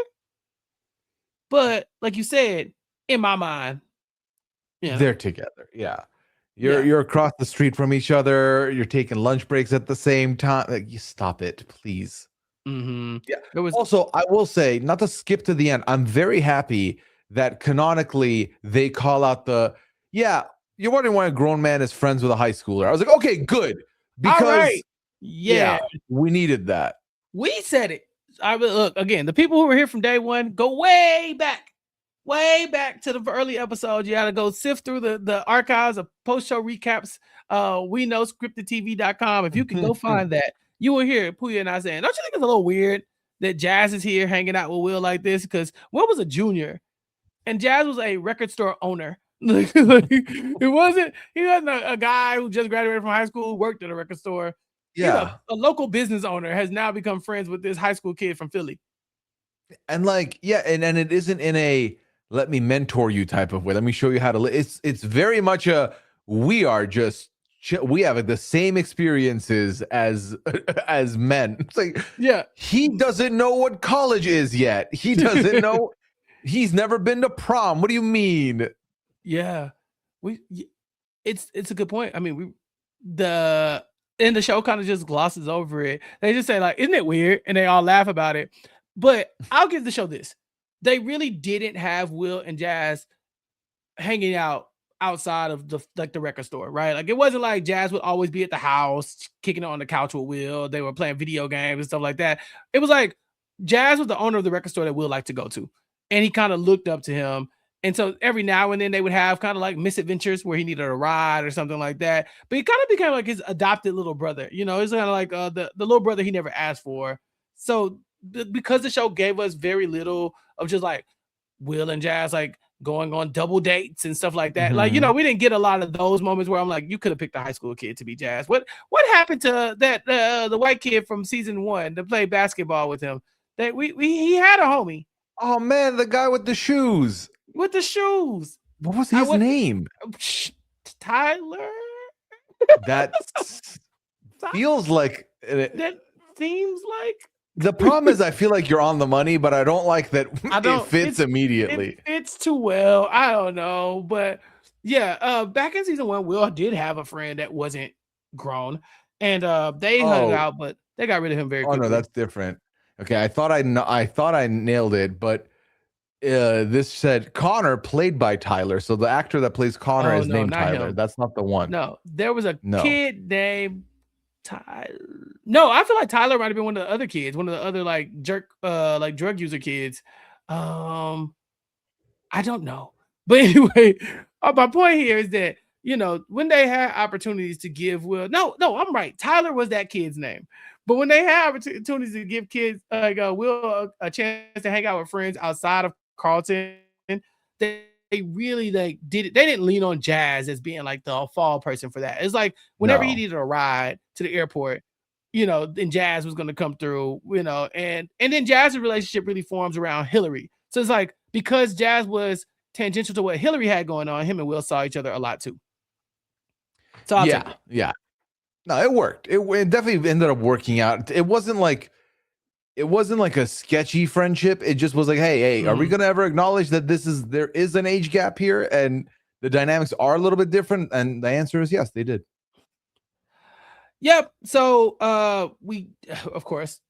But like you said, in my mind,
they're together. Yeah. You're across the street from each other. You're taking lunch breaks at the same time. Like, you stop it, please. Yeah. Also, I will say, not to skip to the end, I'm very happy that canonically they call out you're wondering why a grown man is friends with a high schooler. I was like, okay, good. Because we needed that.
We said it. I will look again. The people who were here from day one go way back to the early episodes. You got to go sift through the archives of post-show recaps. We know scriptedtv.com. If you can go find that, you will hear Pooya and I saying, don't you think it's a little weird that Jazz is here hanging out with Will like this? Because Will was a junior and Jazz was a record store owner. He wasn't a guy who just graduated from high school who worked at a record store.
Yeah.
A local business owner has now become friends with this high school kid from Philly.
And like, and it isn't in a let me mentor you type of way. Let me show you how to live. It's very much we have the same experiences as men. It's like, he doesn't know what college is yet. He doesn't know. He's never been to prom. What do you mean?
Yeah, it's a good point. I mean, the show kind of just glosses over it. They just say like, isn't it weird? And they all laugh about it. But I'll give the show this. They really didn't have Will and Jazz hanging out outside of the record store, right? Like it wasn't like Jazz would always be at the house, kicking it on the couch with Will. They were playing video games and stuff like that. It was like Jazz was the owner of the record store that Will liked to go to, and he kind of looked up to him. And so every now and then they would have kind of like misadventures where he needed a ride or something like that. But he kind of became like his adopted little brother. You know, it's kind of like the little brother he never asked for. So because the show gave us very little of just like Will and Jazz like going on double dates and stuff like that. Like, you know,
Mhm.
we didn't get a lot of those moments where I'm like, you could have picked a high school kid to be Jazz. What happened to that the white kid from season 1 to play basketball with him? That we he had a homie
Oh man, the guy with the shoes.
with the shoes.
What was
I
his
what
name?
Tyler?
That feels like
That seems like
the problem is I feel like you're on the money, but I don't like that
I
it
don't
fits
it
immediately.
fits too well. I don't know. But yeah, back in season 1, Will did have a friend that wasn't grown. And they hung
Oh,
out, but they got rid of him very
oh no,
quickly.
that's different. Okay, I thought I nailed it, but this said Connor played by Tyler. So the actor that plays Connor
Oh
is
no,
named
not
Tyler.
him.
That's not the one.
No, there was a
No.
kid named Tyler. No, I feel like Tyler might have been one of the other kids, one of the other like jerk, like drug user kids. Um, I don't know. But anyway, my point here is that, you know, when they had opportunities to give Will, no, I'm right. Tyler was that kid's name. But when they had opportunities to give kids like Will a chance to hang out with friends outside of Carlton, they really like did it. They didn't lean on Jazz as being like the fall person for that. It's like whenever he
No.
needed a ride to the airport, you know, then Jazz was going to come through, you know, and then Jazz's relationship really forms around Hillary. So it's like because Jazz was tangential to what Hillary had going on, him and Will saw each other a lot too. So I'll take
Yeah,
it.
yeah. No, it worked. It definitely ended up working out. It wasn't like a sketchy friendship. It just was like, hey, are we
Mhm.
gonna ever acknowledge that there is an age gap here and the dynamics are a little bit different? And the answer is yes, they did.
Yep. So we of course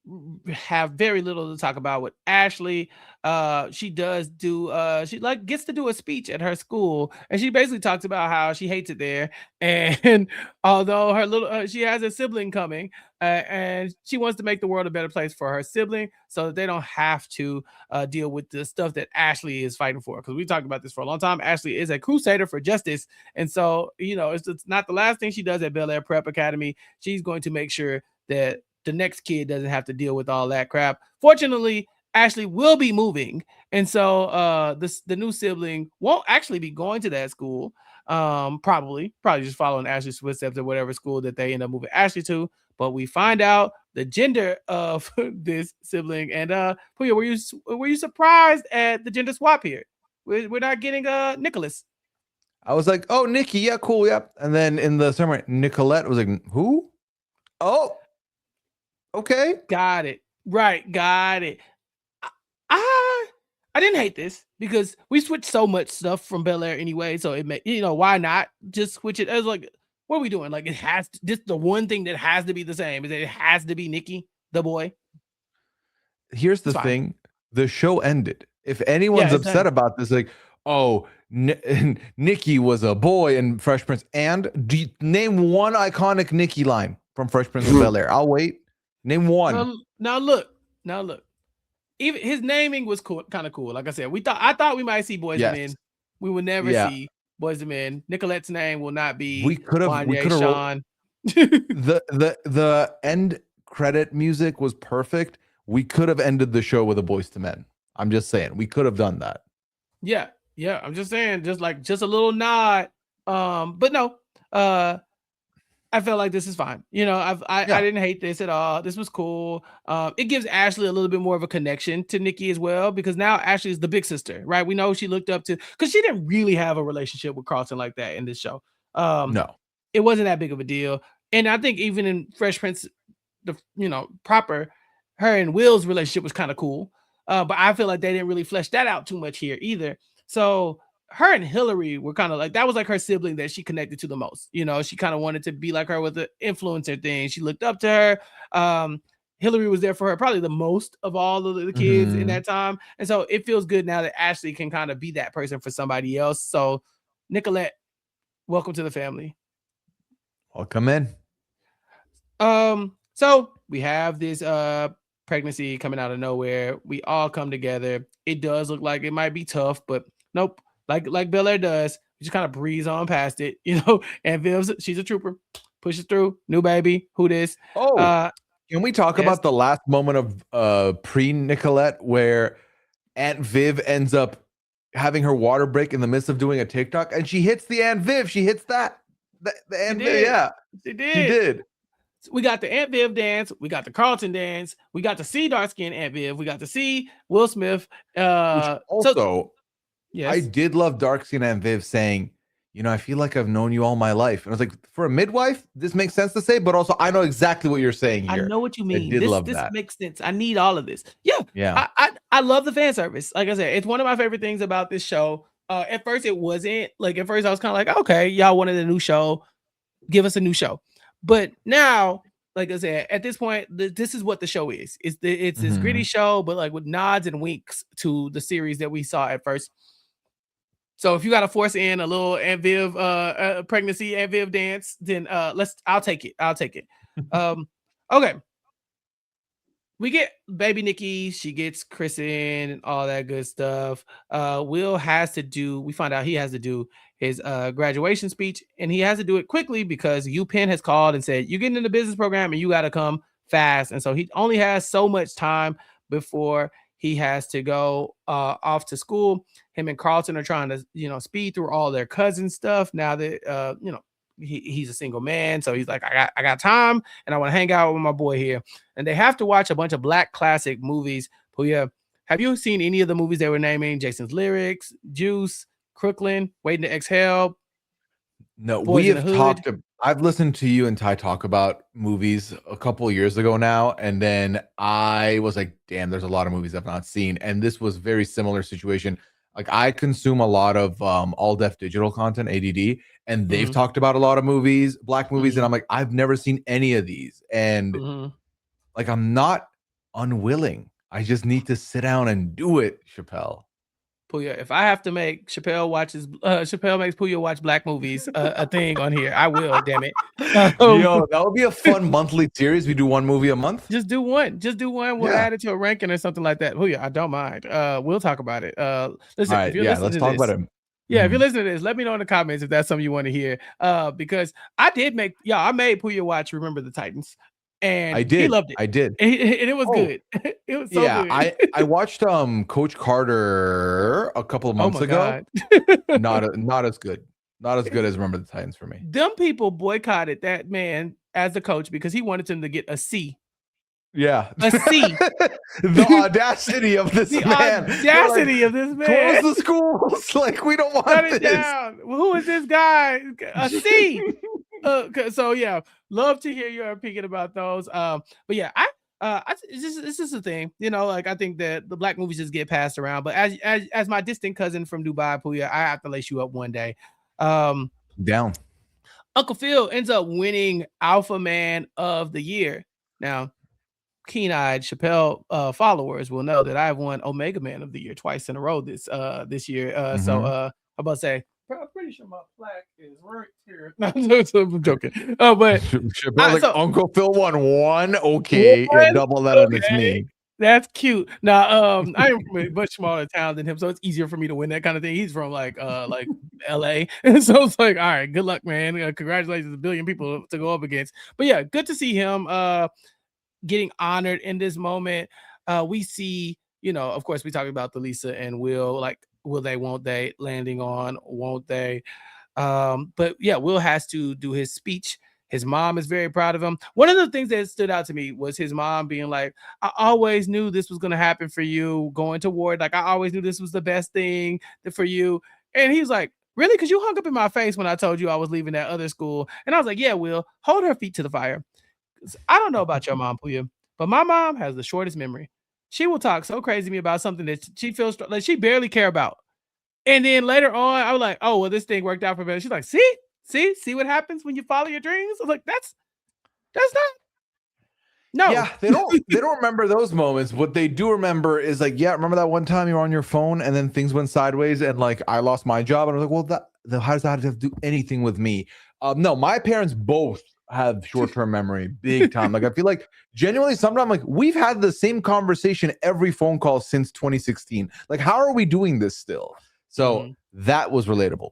have very little to talk about with Ashley. She does do she like gets to do a speech at her school and she basically talks about how she hates it there and although her little she has a sibling coming and she wants to make the world a better place for her sibling so that they don't have to deal with the stuff that Ashley is fighting for because we talked about this for a long time. Ashley is a crusader for justice and so you know it's not the last thing she does at Bel Air Prep Academy. She's going to make sure that the next kid doesn't have to deal with all that crap. Fortunately, Ashley will be moving, and so the new sibling won't actually be going to that school. Probably just following Ashley's footsteps at whatever school that they end up moving Ashley to. But we find out the gender of this sibling. And Pooya, were you surprised at the gender swap here? We're not getting Nicholas.
I was like, oh, Nikki, yeah, cool, yep. And then in the summary, Nicolette was like, who? Oh, okay.
Got it. Right, got it. I I didn't hate this because we switched so much stuff from Bel Air anyway. So it may, you know, why not just switch it? As like, what are we doing? Like, it has to, this the one thing that has to be the same is that it has to be Nikki, the boy.
Here's the
It's fine.
thing: the show ended. If
Yeah,
anyone's
it's
upset
done.
about this, like, oh, Nikki was a boy in Fresh Prince, and name one iconic Nikki line from Fresh Prince of Bel Air. I'll wait. Name one.
Now look, now look. Even his naming was cool, kind of cool. Like I said, I thought we might see Boys and
Yes.
Men. We will never
Yeah.
see Boys and Men. Nicolette's name will not
We
be
could have. We
Wanye
could have rolled
Sean.
the end credit music was perfect. We could have ended the show with a Boys to Men. I'm just saying we could have done that.
Yeah, yeah. I'm just saying, just a little nod. But no, I felt like this is fine. You know, I
Yeah.
didn't hate this at all. This was cool. It gives Ashley a little bit more of a connection to Nikki as well because now Ashley is the big sister, right? We know she looked up to because she didn't really have a relationship with Carlton like that in this show. Um,
No.
it wasn't that big of a deal, and I think even in Fresh Prince, the you know proper, her and Will's relationship was kind of cool. But I feel like they didn't really flesh that out too much here either. So her and Hillary were kind of like that was like her sibling that she connected to the most. You know, she kind of wanted to be like her with the influencer thing. She looked up to her. Hillary was there for her probably the most of all of the kids in
Mm-hmm.
that time. And so it feels good now that Ashley can kind of be that person for somebody else. So Nicolette, welcome to the family.
Welcome in.
So we have this pregnancy coming out of nowhere. We all come together. It does look like it might be tough, but nope. Like Bel-Air does, we just kind of breeze on past it, And Viv's, she's a trooper, pushes through. New baby, who this?
Oh, can we talk
Yes,
about the last moment of pre-Nicolette where Aunt Viv ends up having her water break in the midst of doing a TikTok, and she hits the Aunt Viv. She hits the
she
Aunt Viv.
did.
Yeah,
She
she
did.
did.
We got the Aunt Viv dance. We got the Carlton dance. We got to see dark skin Aunt Viv. We got to see Will Smith.
Which
So
also, I
yes,
did love dark skin Aunt Viv saying, I feel like I've known you all my life. And I was like, for a midwife, this makes sense to say, but also I know exactly what you're saying
I
here.
know what you
I
mean.
did love
This
that.
makes sense. I need all of this. Yeah,
Yeah.
I love the fan service. Like I said, it's one of my favorite things about this show. At first, it wasn't like at first I was kind of like, okay, y'all wanted a new show, give us a new show. But now, like I said, at this point, this is what the show is. It's this gritty
Mhm.
show, but like with nods and winks to the series that we saw at first. So if you got to force in a little Aunt Viv pregnancy Aunt Viv dance, then I'll take it. I'll take it. Um, okay. We get baby Nikki, she gets christened and all that good stuff. Will has to do, we find out he has to do his graduation speech, and he has to do it quickly because UPenn has called and said, you're getting in the business program and you got to come fast. And so he only has so much time before he has to go off to school. Him and Carlton are trying to, speed through all their cousin stuff now that, he's a single man. So he's like, I got time and I want to hang out with my boy here. And they have to watch a bunch of black classic movies. Pooya, have you seen any of the movies they were naming? Jason's Lyrics, Juice, Crooklyn, Waiting to Exhale,
No, we
Boys in the
have
Hood?
I've listened to you and Ty talk about movies a couple of years ago now, and then I was like, damn, there's a lot of movies I've not seen. And this was very similar situation. Like I consume a lot of all def digital content, ADD, and they've
Mm-hmm,
talked about a lot of movies, black movies, and
mm-hmm,
I'm like, I've never seen any of these. And
mm-hmm.
like I'm not unwilling. I just need to sit down and do it, Chappelle.
Pooya, if I have to make Chappelle makes Pooya watch black movies a thing on here, I will. Damn it. Um,
Yo, that would be a fun monthly series. We do one movie a month.
Just do one. Just do one. We'll
Yeah.
add it to a ranking or something like that. Oh yeah, I don't mind. We'll talk about it.
All
Listen, if
right.
you're
Yeah.
listening
Let's
to
talk about
this,
it.
yeah, if you're
Mhm.
listening to this, let me know in the comments if that's something you want to hear. Because I made Pooya watch Remember the Titans,
I
and he
did.
loved it.
I did.
And it was
Oh,
good. It was so
yeah.
good.
I watched Coach Carter a couple of
Oh
months
my
ago.
god.
Not as good. Not as good as Remember the Titans for me.
Them people boycotted that man as the coach because he wanted him to get a C.
Yeah.
A C.
The audacity of this
The
man. They're like,
audacity of this
close
man.
the schools. Like, we don't
Shut
want
it
this.
down. Who is this guy? A C. So yeah, love to hear your opinion about those. But yeah, this is the thing, like I think that the black movies just get passed around. But as my distant cousin from Dubai, Pooya, I have to lace you up one day. Um,
Down.
Uncle Phil ends up winning Alpha Man of the Year. Now, keen-eyed Chappelle followers will know that I've won Omega Man of the Year twice in a row this year.
Mhm.
I'm about to say, I'm pretty sure my plaque is right here. No, I'm joking. But
Chappelle's like,
so
Uncle Phil won one. Okay, yeah,
one,
double that, and it's
okay,
me.
that's cute. Now, I am from a much smaller town than him, so it's easier for me to win that kind of thing. He's from like LA, and so it's like, all right, good luck, man. Congratulations, a billion people to go up against. But yeah, good to see him getting honored in this moment. We see, of course, we talk about the Lisa and Will, like, will they, won't they, landing on, won't they? But yeah, Will has to do his speech. His mom is very proud of him. One of the things that stood out to me was his mom being like, I always knew this was going to happen for you going to ward. Like, I always knew this was the best thing for you. And he's like, really? Because you hung up in my face when I told you I was leaving that other school. And I was like, yeah, Will, hold her feet to the fire. I don't know about your mom, Pooya, but my mom has the shortest memory. She will talk so crazy to me about something that she feels like she barely care about. And then later on, I was like, oh, well, this thing worked out for me. She's like, see what happens when you follow your dreams? I was like, that's not No.
Yeah, they don't remember those moments. What they do remember is like, yeah, remember that one time you were on your phone and then things went sideways and like I lost my job and I was like, well, how does that have to do anything with me? No, my parents both have short-term memory, big time. Like I feel like genuinely sometimes like we've had the same conversation every phone call since 2016. Like, how are we doing this still? So
Mhm.
that was relatable.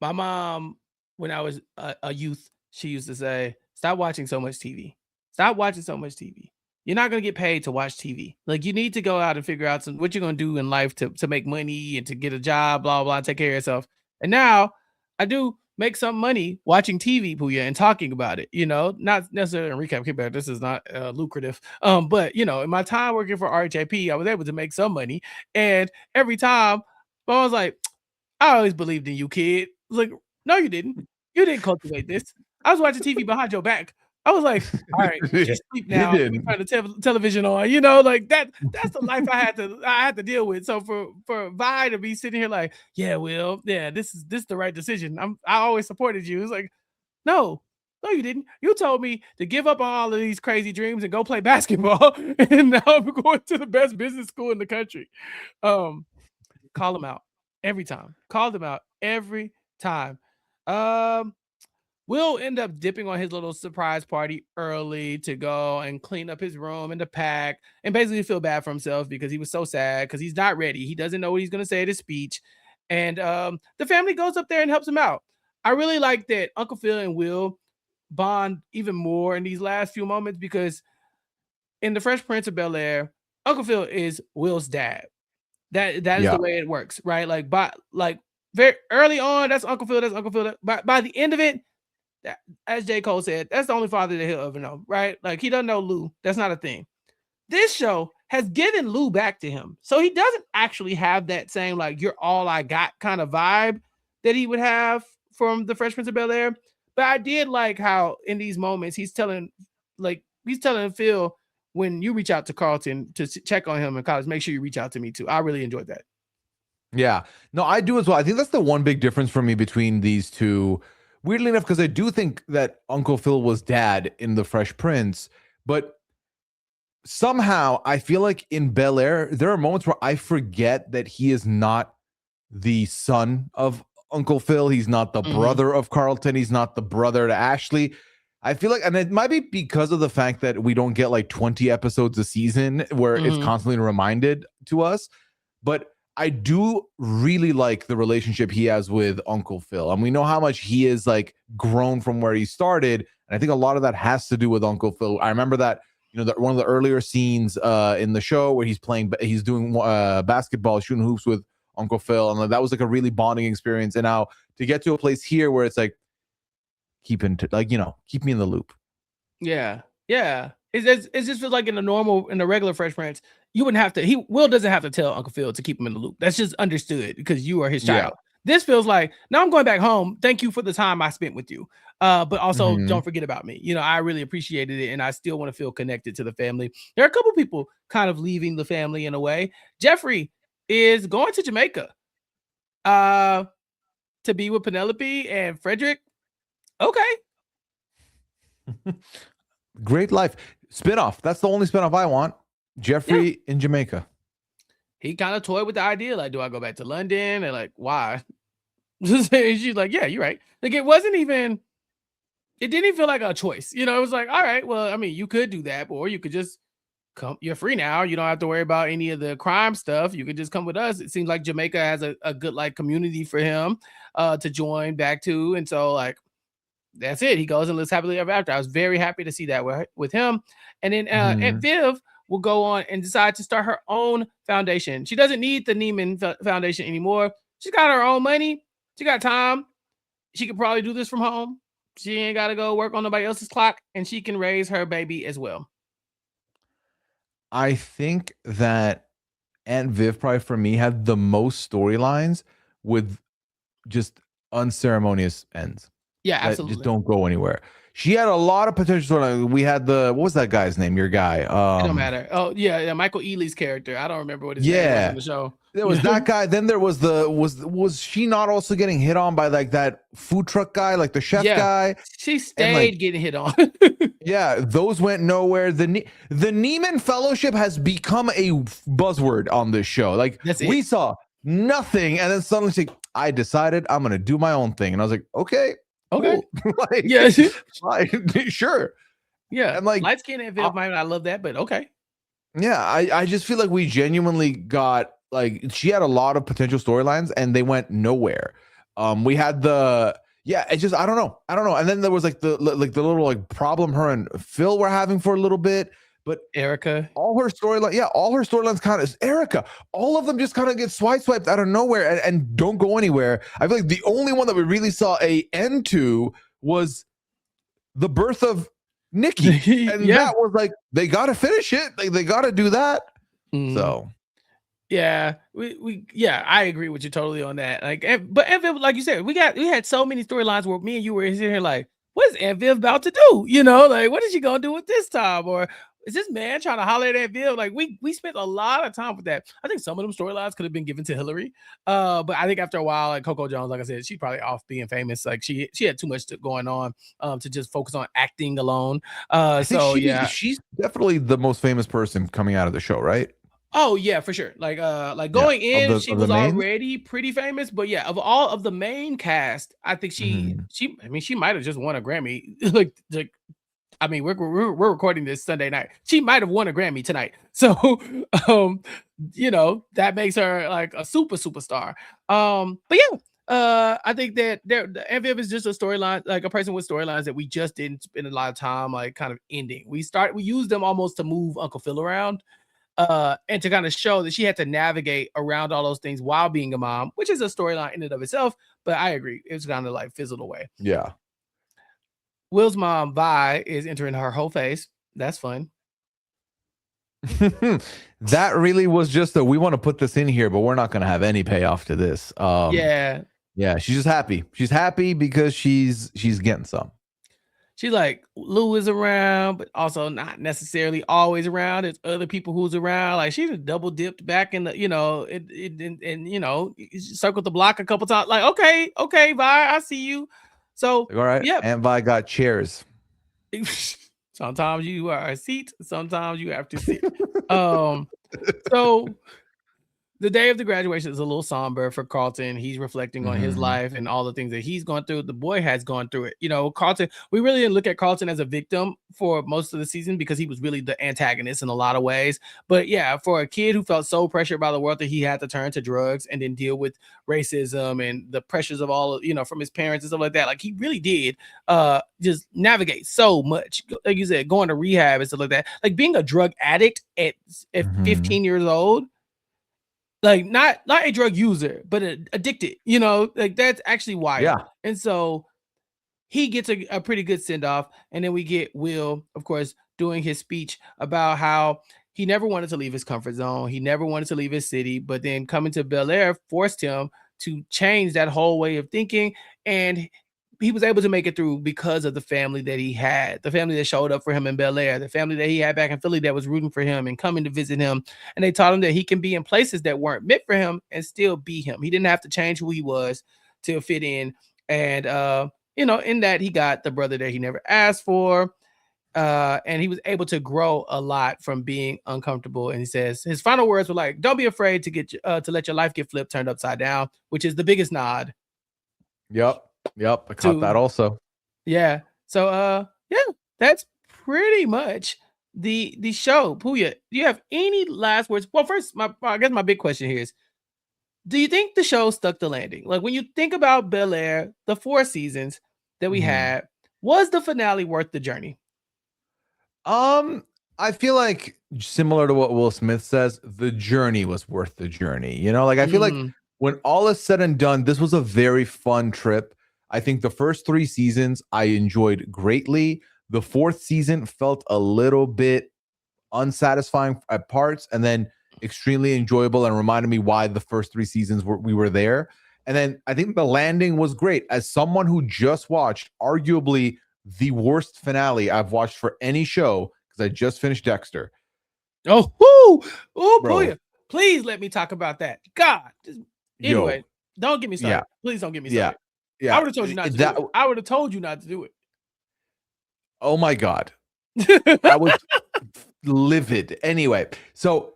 My mom, when I was a youth, she used to say, "Stop watching so much TV. Stop watching so much TV. You're not gonna get paid to watch TV. Like you need to go out and figure out what you're gonna do in life to make money and to get a job, blah blah, take care of yourself." And now I do make some money watching TV, Pooya, and talking about it. Not necessarily in recap kickback. This is not lucrative. But in my time working for RHAP, I was able to make some money, and every time I was like, I always believed in you, kid. I was like, no, you didn't. You didn't cultivate this. I was watching TV behind your back. I was like, all right,
Yeah,
she's asleep
you
now. Let me
didn't.
turn the television on. Like that's the life I had to deal with. So for Vi to be sitting here like, yeah, Will, yeah, this is the right decision. I always supported you. It's like, no, no, you didn't. You told me to give up on all of these crazy dreams and go play basketball. And now I'm going to the best business school in the country. Um, Call them out every time. Call them out every time. Um, We'll end up dipping on his little surprise party early to go and clean up his room and to pack and basically feel bad for himself because he was so sad because he's not ready. He doesn't know what he's going to say at his speech. And the family goes up there and helps him out. I really like that Uncle Phil and Will bond even more in these last few moments because in the Fresh Prince of Bel-Air, Uncle Phil is Will's dad. That is the
Yeah.
way it works, right? Like very early on, that's Uncle Phil, that's Uncle Phil. By the end of it, that, as J. Cole said, that's the only father that he'll ever know, right? Like he doesn't know Lou. That's not a thing. This show has given Lou back to him. So he doesn't actually have that same like you're all I got kind of vibe that he would have from the Fresh Prince of Bel-Air. But I did like how in these moments he's telling Phil when you reach out to Carlton to check on him in college, make sure you reach out to me too. I really enjoyed that.
Yeah. No, I do as well. I think that's the one big difference for me between these two. Weirdly enough, because I do think that Uncle Phil was dad in The Fresh Prince, but somehow I feel like in Bel Air, there are moments where I forget that he is not the son of Uncle Phil. He's not the
Mhm.
brother of Carlton. He's not the brother to Ashley. I feel like, and it might be because of the fact that we don't get like 20 episodes a season where it's
Mhm.
constantly reminded to us. But I do really like the relationship he has with Uncle Phil. And we know how much he is like grown from where he started. And I think a lot of that has to do with Uncle Phil. I remember that, that one of the earlier scenes in the show where he's doing basketball, shooting hoops with Uncle Phil. And that was like a really bonding experience. And now to get to a place here where it's like, keep me in the loop.
Yeah. Yeah. It's just feels like in the regular Fresh Prince, you wouldn't have to. Will doesn't have to tell Uncle Phil to keep him in the loop. That's just understood because you are his
Yeah.
child. This feels like now I'm going back home. Thank you for the time I spent with you. But also
Hmm.
don't forget about me. I really appreciated it, and I still want to feel connected to the family. There are a couple people kind of leaving the family in a way. Jeffrey is going to Jamaica uh to be with Penelope and Frederick. Okay.
Great life. Spinoff. That's the only spinoff I want.
Yeah.
Jeffrey in Jamaica.
He kind of toyed with the idea, like, do I go back to London? And like, why? She's like, yeah, you're right. Like, it didn't even feel like a choice. It was like, all right, well, I mean, you could do that, or you could just come. You're free now. You don't have to worry about any of the crime stuff. You could just come with us. It seems like Jamaica has a good like community for him to join back to. And so like that's it. He goes and lives happily ever after. I was very happy to see that with him. And then Aunt
Hmm.
Viv will go on and decide to start her own foundation. She doesn't need the Neiman Foundation anymore. She's got her own money. She got time. She could probably do this from home. She ain't got to go work on nobody else's clock, and she can raise her baby as well.
I think that Aunt Viv probably for me had the most storylines with just unceremonious ends
Yeah,
that just
absolutely.
don't go anywhere. she had a lot of potential. We had what was that guy's name? Your guy.
It don't matter. Oh yeah, Michael Ealy's character. I don't remember what his name was in
Yeah.
the show.
There was that guy. Then there was was she not also getting hit on by like that food truck guy, like the chef
Yeah,
guy?
she
And
stayed
like,
getting hit on.
yeah, those went nowhere. The Neiman Fellowship has become a buzzword on this show. Like
That's
we
it.
saw nothing, and then suddenly she's like, I decided I'm gonna do my own thing, and I was like, okay,
Okay.
cool. Like,
Yeah.
sure.
Yeah.
And like,
Light skin and Viv might not love that, but okay.
yeah, I just feel like we genuinely got, like, she had a lot of potential storylines and they went nowhere. We had it's just I don't know. And then there was like the little like problem her and Phil were having for a little bit, but
Erica.
all her storylines kind of Erica. All of them just kind of get swiped out of nowhere and don't go anywhere. I feel like the only one that we really saw a end to was the birth of Nikki, and that was like they got to finish it. Like they got to do that. So
yeah, I agree with you totally on that. Like, but Viv, like you said, we had so many storylines where me and you were sitting here like, what is Aunt Viv about to do? You know, like what is she gonna do with this time? Or is this man trying to holler at Aunt Viv? Like we spent a lot of time with that. I think some of them storylines could have been given to Hillary. But I think after a while, like Coco Jones, like I said, she's probably off being famous. Like she had too much going on to just focus on acting alone.
I think
So yeah,
she's definitely the most famous person coming out of the show, right?
oh yeah, for sure. Like going in, she was
mains?
already pretty famous, but yeah, of all of the main cast, I think she might have just won a Grammy. like I mean, we're recording this Sunday night. She might have won a Grammy tonight. So you know, that makes her like a superstar. But yeah, I think that MVF is just a storyline, like a person with storylines that we just didn't spend a lot of time like kind of ending. We used them almost to move Uncle Phil around and to kind of show that she had to navigate around all those things while being a mom, which is a storyline in and of itself. But I agree, it's kind of like fizzled away.
Yeah.
Will's mom, Vi, is entering her whole face. That's fun.
That really was just we want to put this in here, but we're not going to have any payoff to this.
Yeah.
She's just happy. She's happy because she's getting some.
She's like, Lou is around, but also not necessarily always around. There's other people who's around. Like she's double dipped back in the, you know, and you know, circled the block a couple times. Like, okay, Vi, I see you. So,
all right,
yeah.
Aunt Vi got chairs.
Sometimes you are a seat, sometimes you have to sit. So the day of the graduation is a little somber for Carlton. He's reflecting on his life and all the things that he's gone through. The boy has gone through it. You know, Carlton, we really didn't look at Carlton as a victim for most of the season because he was really the antagonist in a lot of ways. But yeah, for a kid who felt so pressured by the world that he had to turn to drugs and then deal with racism and the pressures of all, you know, from his parents and stuff like that, like he really did just navigate so much. Like you said, going to rehab and stuff like that. Like being a drug addict at 15 years old, like not a drug user, but addicted, you know, like that's actually wild.
Yeah.
And so he gets a pretty good send off. And then we get Will, of course, doing his speech about how he never wanted to leave his comfort zone. He never wanted to leave his city, but then coming to Bel-Air forced him to change that whole way of thinking. And he was able to make it through because of the family that he had, the family that showed up for him in Bel-Air, the family that he had back in Philly that was rooting for him and coming to visit him. And they taught him that he can be in places that weren't meant for him and still be him. He didn't have to change who he was to fit in. And, you know, in that he got the brother that he never asked for. And he was able to grow a lot from being uncomfortable. And he says his final words were like, don't be afraid to let your life get flipped, turned upside down, which is the biggest nod.
Yep, I caught that also.
Yeah. So yeah, that's pretty much the show. Pooya, do you have any last words? Well, first, I guess my big question here is, do you think the show stuck the landing? Like when you think about Bel-Air, the 4 seasons that we had, was the finale worth the journey?
I feel like similar to what Will Smith says, the journey was worth the journey. You know, like I feel like when all is said and done, this was a very fun trip. I think the first 3 seasons I enjoyed greatly. The 4th season felt a little bit unsatisfying at parts, and then extremely enjoyable and reminded me why the first 3 seasons we were there. And then I think the landing was great. As someone who just watched arguably the worst finale I've watched for any show because I just finished Dexter.
Oh, whoo! Oh,
Bro,
Pooya, please let me talk about that. God. Anyway,
yo,
don't get me
yeah,
started. Please don't get me
yeah,
started. I
yeah.
would have told you not to do
That
it. I would have told you not to do
oh my god. I
it.
was livid. Anyway, so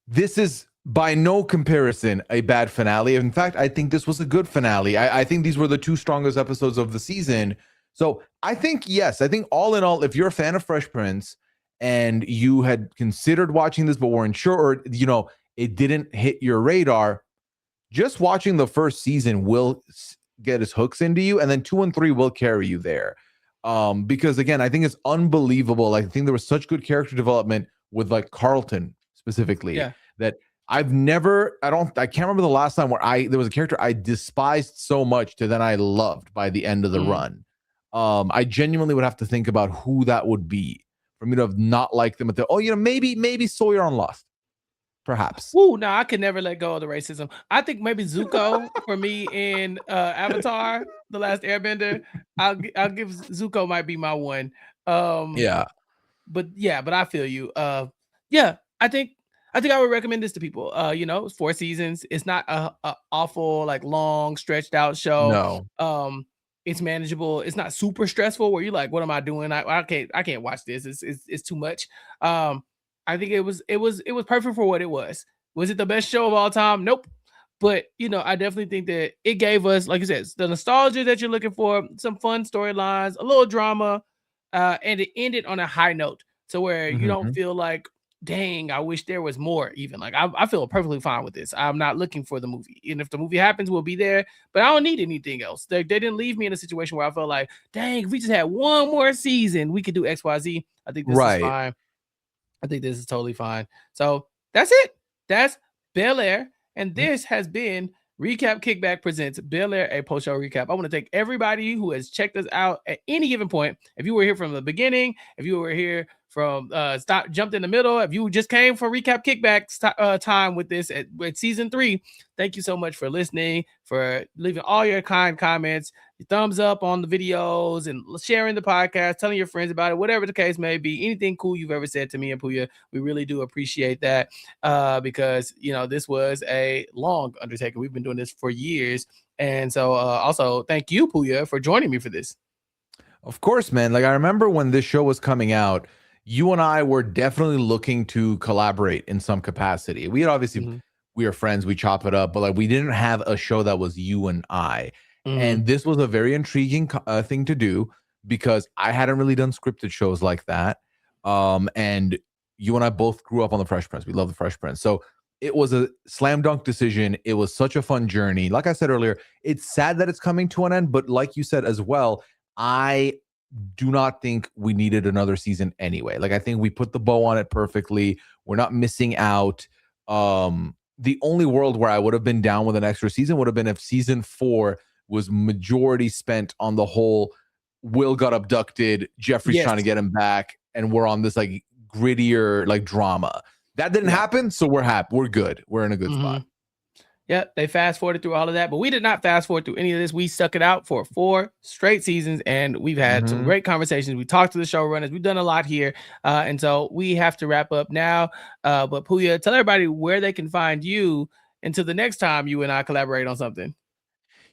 this is by no comparison a bad finale. In fact, I think this was a good finale. I think these were the two strongest episodes of the season. So I think, yes, I think all in all, if you're a fan of Fresh Prince and you had considered watching this but weren't sure, or, it didn't hit your radar, just watching the first season will get his hooks into you, and then 2 and 3 will carry you there. Because again, I think it's unbelievable. Like, I think there was such good character development with like Carlton specifically
Yeah.
that I can't remember the last time where there was a character I despised so much to then I loved by the end of the
Mhm.
run. I genuinely would have to think about who that would be for me to have not liked them at maybe Sawyer on Lost, perhaps.
Woo, no, I could never let go of the racism. I think maybe Zuko for me in Avatar, The Last Airbender. I'll give Zuko might be my one. Um,
Yeah.
but yeah, but I feel you. Yeah, I think I would recommend this to people. It's 4 seasons. It's not a awful like long stretched out show.
No.
It's manageable. It's not super stressful where you're like, what am I doing? I can't watch this. It's too much. Um, I think it was perfect for what it was. Was it the best show of all time? Nope. But I definitely think that it gave us, like you said, the nostalgia that you're looking for, some fun storylines, a little drama, and it ended on a high note to where you don't
Mhm.
feel like, dang, I wish there was more. Even like I feel perfectly fine with this. I'm not looking for the movie, and if the movie happens, we'll be there. But I don't need anything else. They didn't leave me in a situation where I felt like, dang, if we just had one more season, we could do X, Y, Z. I think this is
Right.
fine. I think this is totally fine. So that's it. That's Bel Air. And
Mhm.
this has been Recap Kickback presents Bel Air, a post show recap. I want to thank everybody who has checked us out at any given point. If you were here from the beginning, if you were here from jumped in the middle, if you just came for Recap Kickback time with this at season 3, thank you so much for listening, for leaving all your kind comments, your thumbs up on the videos, and sharing the podcast, telling your friends about it, whatever the case may be. Anything cool you've ever said to me and Pooya, we really do appreciate that, because this was a long undertaking. We've been doing this for years, and so also thank you, Pooya, for joining me for this.
Of course, man. Like, I remember when this show was coming out, you and I were definitely looking to collaborate in some capacity.
Mhm.
We are friends, we chop it up, but like we didn't have a show that was you and I.
Mhm.
And this was a very intriguing thing to do because I hadn't really done scripted shows like that. And you and I both grew up on the Fresh Prince. We love the Fresh Prince. So it was a slam dunk decision. It was such a fun journey. Like I said earlier, it's sad that it's coming to an end, but like you said as well, I do not think we needed another season anyway. Like, I think we put the bow on it perfectly. We're not missing out. The only world where I would have been down with an extra season would have been if season 4 was majority spent on the whole Will got abducted, Jeffrey's
Yes.
trying to get him back, and we're on this like grittier like drama. That didn't
Yeah.
happen, so we're happy. We're good. We're in a good spot.
Mhm. Yeah, they fast forwarded through all of that, but we did not fast forward through any of this. We stuck it out for 4 straight seasons, and we've had some
Mhm.
great conversations. We talked to the showrunners. We've done a lot here, and so we have to wrap up now. But Pooya, tell everybody where they can find you until the next time you and I collaborate on something.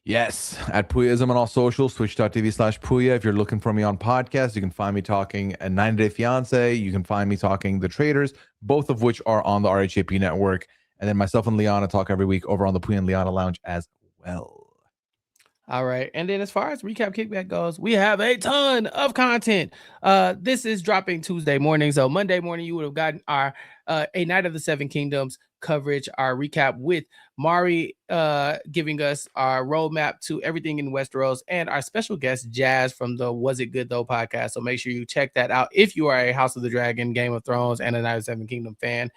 Yes, at Pooyaism on all socials, twitch.tv/Pooya. If you're looking for me on podcasts, you can find me talking at 90 Day Fiance. You can find me talking The Traders, both of which are on the RHAP network. And then myself and Liana talk every week over on the Pooya and Liana Lounge as well.
All right. And then as far as Recap Kickback goes, we have a ton of content. This is dropping Tuesday morning. So Monday morning, you would have gotten our A Night of the Seven Kingdoms coverage, our recap with Mari giving us our roadmap to everything in Westeros, and our special guest Jazz from the Was It Good Though podcast. So make sure you check that out if you are a House of the Dragon, Game of Thrones, and a Night of the Seven Kingdom fan.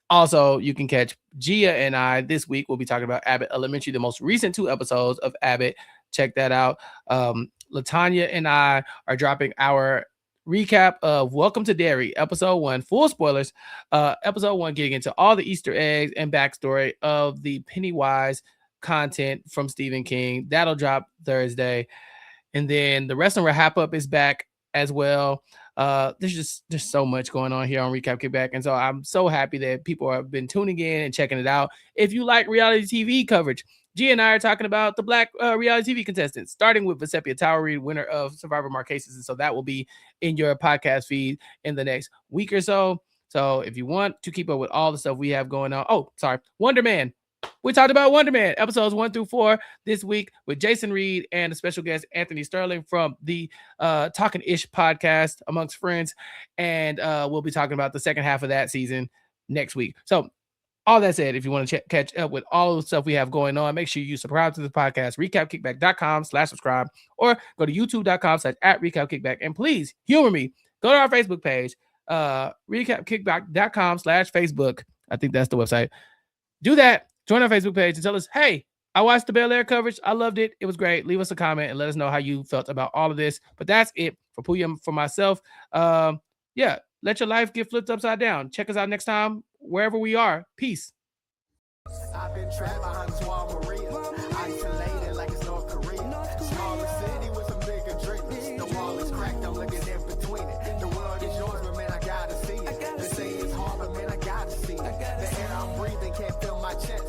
Also, you can catch Gia and I this week. We'll be talking about Abbott Elementary, the most recent 2 episodes of Abbott. Check that out. Latanya and I are dropping our recap of Welcome to Derry, episode 1, full spoilers. Episode 1 getting into all the Easter eggs and backstory of the Pennywise content from Stephen King. That'll drop Thursday. And then the wrestling wrap up is back as well. There's so much going on here on Recap Kickback, and so I'm so happy that people have been tuning in and checking it out. If you like reality TV coverage, G and I are talking about the black reality TV contestants, starting with Vecepia Towery, winner of Survivor Marquesas, and so that will be in your podcast feed in the next week or so. So if you want to keep up with all the stuff we have going on, Wonder Man. We talked about Wonder Man episodes 1 through 4 this week with Jason Reed and a special guest, Anthony Sterling from the Talking Ish podcast amongst friends. And we'll be talking about the second half of that season next week. So all that said, if you want to catch up with all of the stuff we have going on, make sure you subscribe to the podcast, recapkickback.com/subscribe, or go to youtube.com/@recapkickback. And please humor me. Go to our Facebook page, recapkickback.com/Facebook. I think that's the website. Do that. Join our Facebook page and tell us, hey, I watched the Bel-Air coverage. I loved it. It was great. Leave us a comment and let us know how you felt about all of this. But that's it for Pooya and for myself. Yeah, let your life get flipped upside down. Check us out next time, wherever we are. Peace. I've been trapped behind Swan Maria, isolated like it's North Korea. Smaller city with some bigger dreams. The wall is cracked, I'm looking in between it. The world is yours, but man, I gotta see it. They say it's hard, but man, I gotta see it. The air I'm breathing can't feel my chest.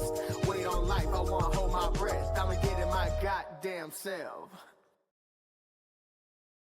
Wait on life, I wanna hold my breath. I'ma get in my goddamn self.